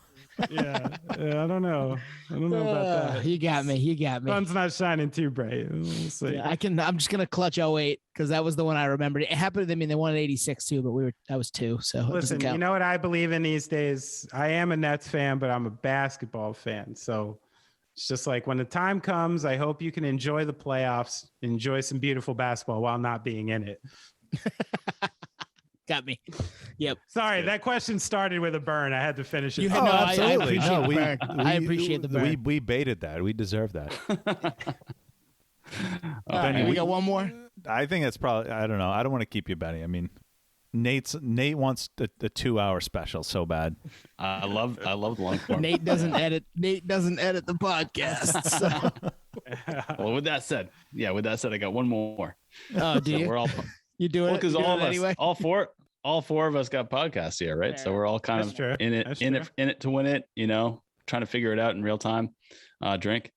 Yeah, I don't know. I don't know about that. You got me. Sun's not shining too bright. We'll see. Yeah, I'm just gonna clutch 08 because that was the one I remembered. It happened. I mean, they won in '86 too, but I was 2. So listen, you know what I believe in these days? I am a Nets fan, but I'm a basketball fan. So it's just like when the time comes, I hope you can enjoy the playoffs, enjoy some beautiful basketball while not being in it. Got me. Yep. Sorry, that question started with a burn. I had to finish it. Absolutely. I appreciate the burn. We baited that. We deserve that. Benny, we got one more. I think that's probably. I don't know. I don't want to keep you, Benny. I mean, Nate wants a 2-hour special so bad. I love the long form. Nate doesn't edit the podcast. So. Well, with that said, I got one more. Oh, do you? We're all You doing it? because You doing all of it us, anyway? all four of us got podcasts here, right? Fair So we're all kind That's of true. in That's it to win it. Trying to figure it out in real time. Drink.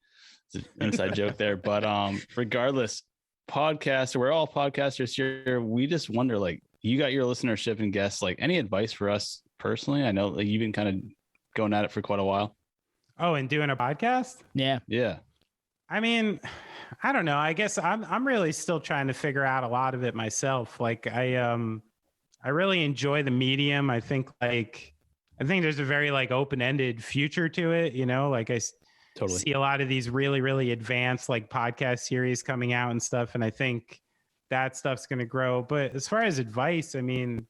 It's an inside joke there, but regardless, we're all podcasters here. We just wonder, like, you got your listenership and guests, like, any advice for us personally? I know, like, you've been kind of going at it for quite a while. Oh, and doing a podcast? Yeah. I mean, I don't know. I guess I'm really still trying to figure out a lot of it myself. Like I really enjoy the medium. I think there's a very like open-ended future to it, like I Totally. see a lot of these really, really advanced like podcast series coming out and stuff. And I think that stuff's going to grow. But as far as advice, I mean,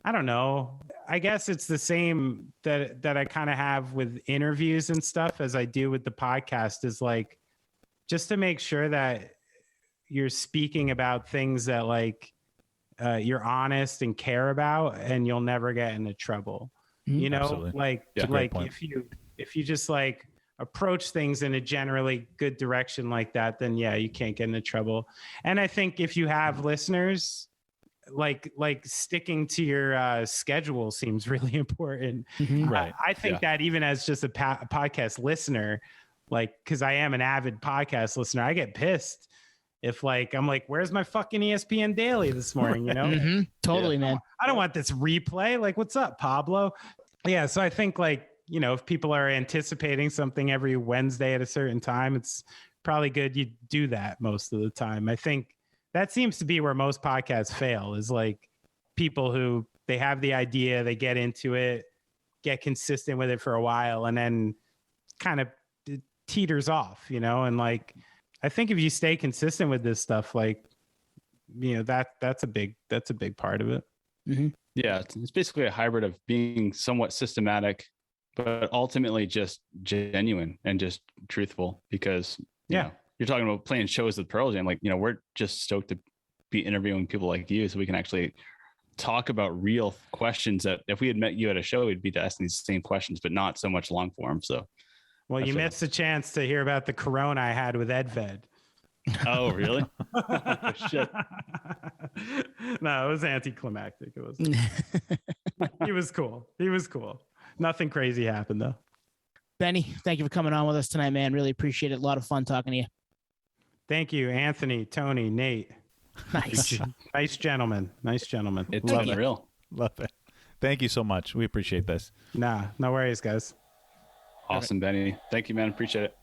I don't know. I guess it's the same that I kind of have with interviews and stuff as I do with the podcast, is like, just to make sure that you're speaking about things that like you're honest and care about, and you'll never get into trouble. Absolutely. Like if you just like approach things in a generally good direction like that, then yeah, you can't get into trouble. And I think if you have listeners, like sticking to your schedule seems really important. Right. I think that even as just a podcast listener, like, because I am an avid podcast listener, I get pissed if like I'm like, where's my fucking ESPN Daily this morning? Totally, man. I don't want this replay. Like, what's up, Pablo? Yeah. So I think like, if people are anticipating something every Wednesday at a certain time, it's probably good you do that most of the time. I think that seems to be where most podcasts fail, is like people who they have the idea, they get into it, get consistent with it for a while, and then kind of teeters off, and like, I think if you stay consistent with this stuff, like, that's a big part of it. Mm-hmm. Yeah. It's basically a hybrid of being somewhat systematic, but ultimately just genuine and just truthful, because you're talking about playing shows with Pearl Jam. Like, we're just stoked to be interviewing people like you, so we can actually talk about real questions that if we had met you at a show, we'd be asking these same questions, but not so much long form. So, well, you missed a chance to hear about the corona I had with EdVed. Oh, really? Oh, shit. No, it was anticlimactic. It was. He was cool. Nothing crazy happened though. Benny, thank you for coming on with us tonight, man. Really appreciate it. A lot of fun talking to you. Thank you, Anthony, Tony, Nate. Nice. Nice gentlemen. It's unreal. Love it. Thank you so much. We appreciate this. Nah, no worries, guys. Awesome, Benny. Thank you, man. Appreciate it.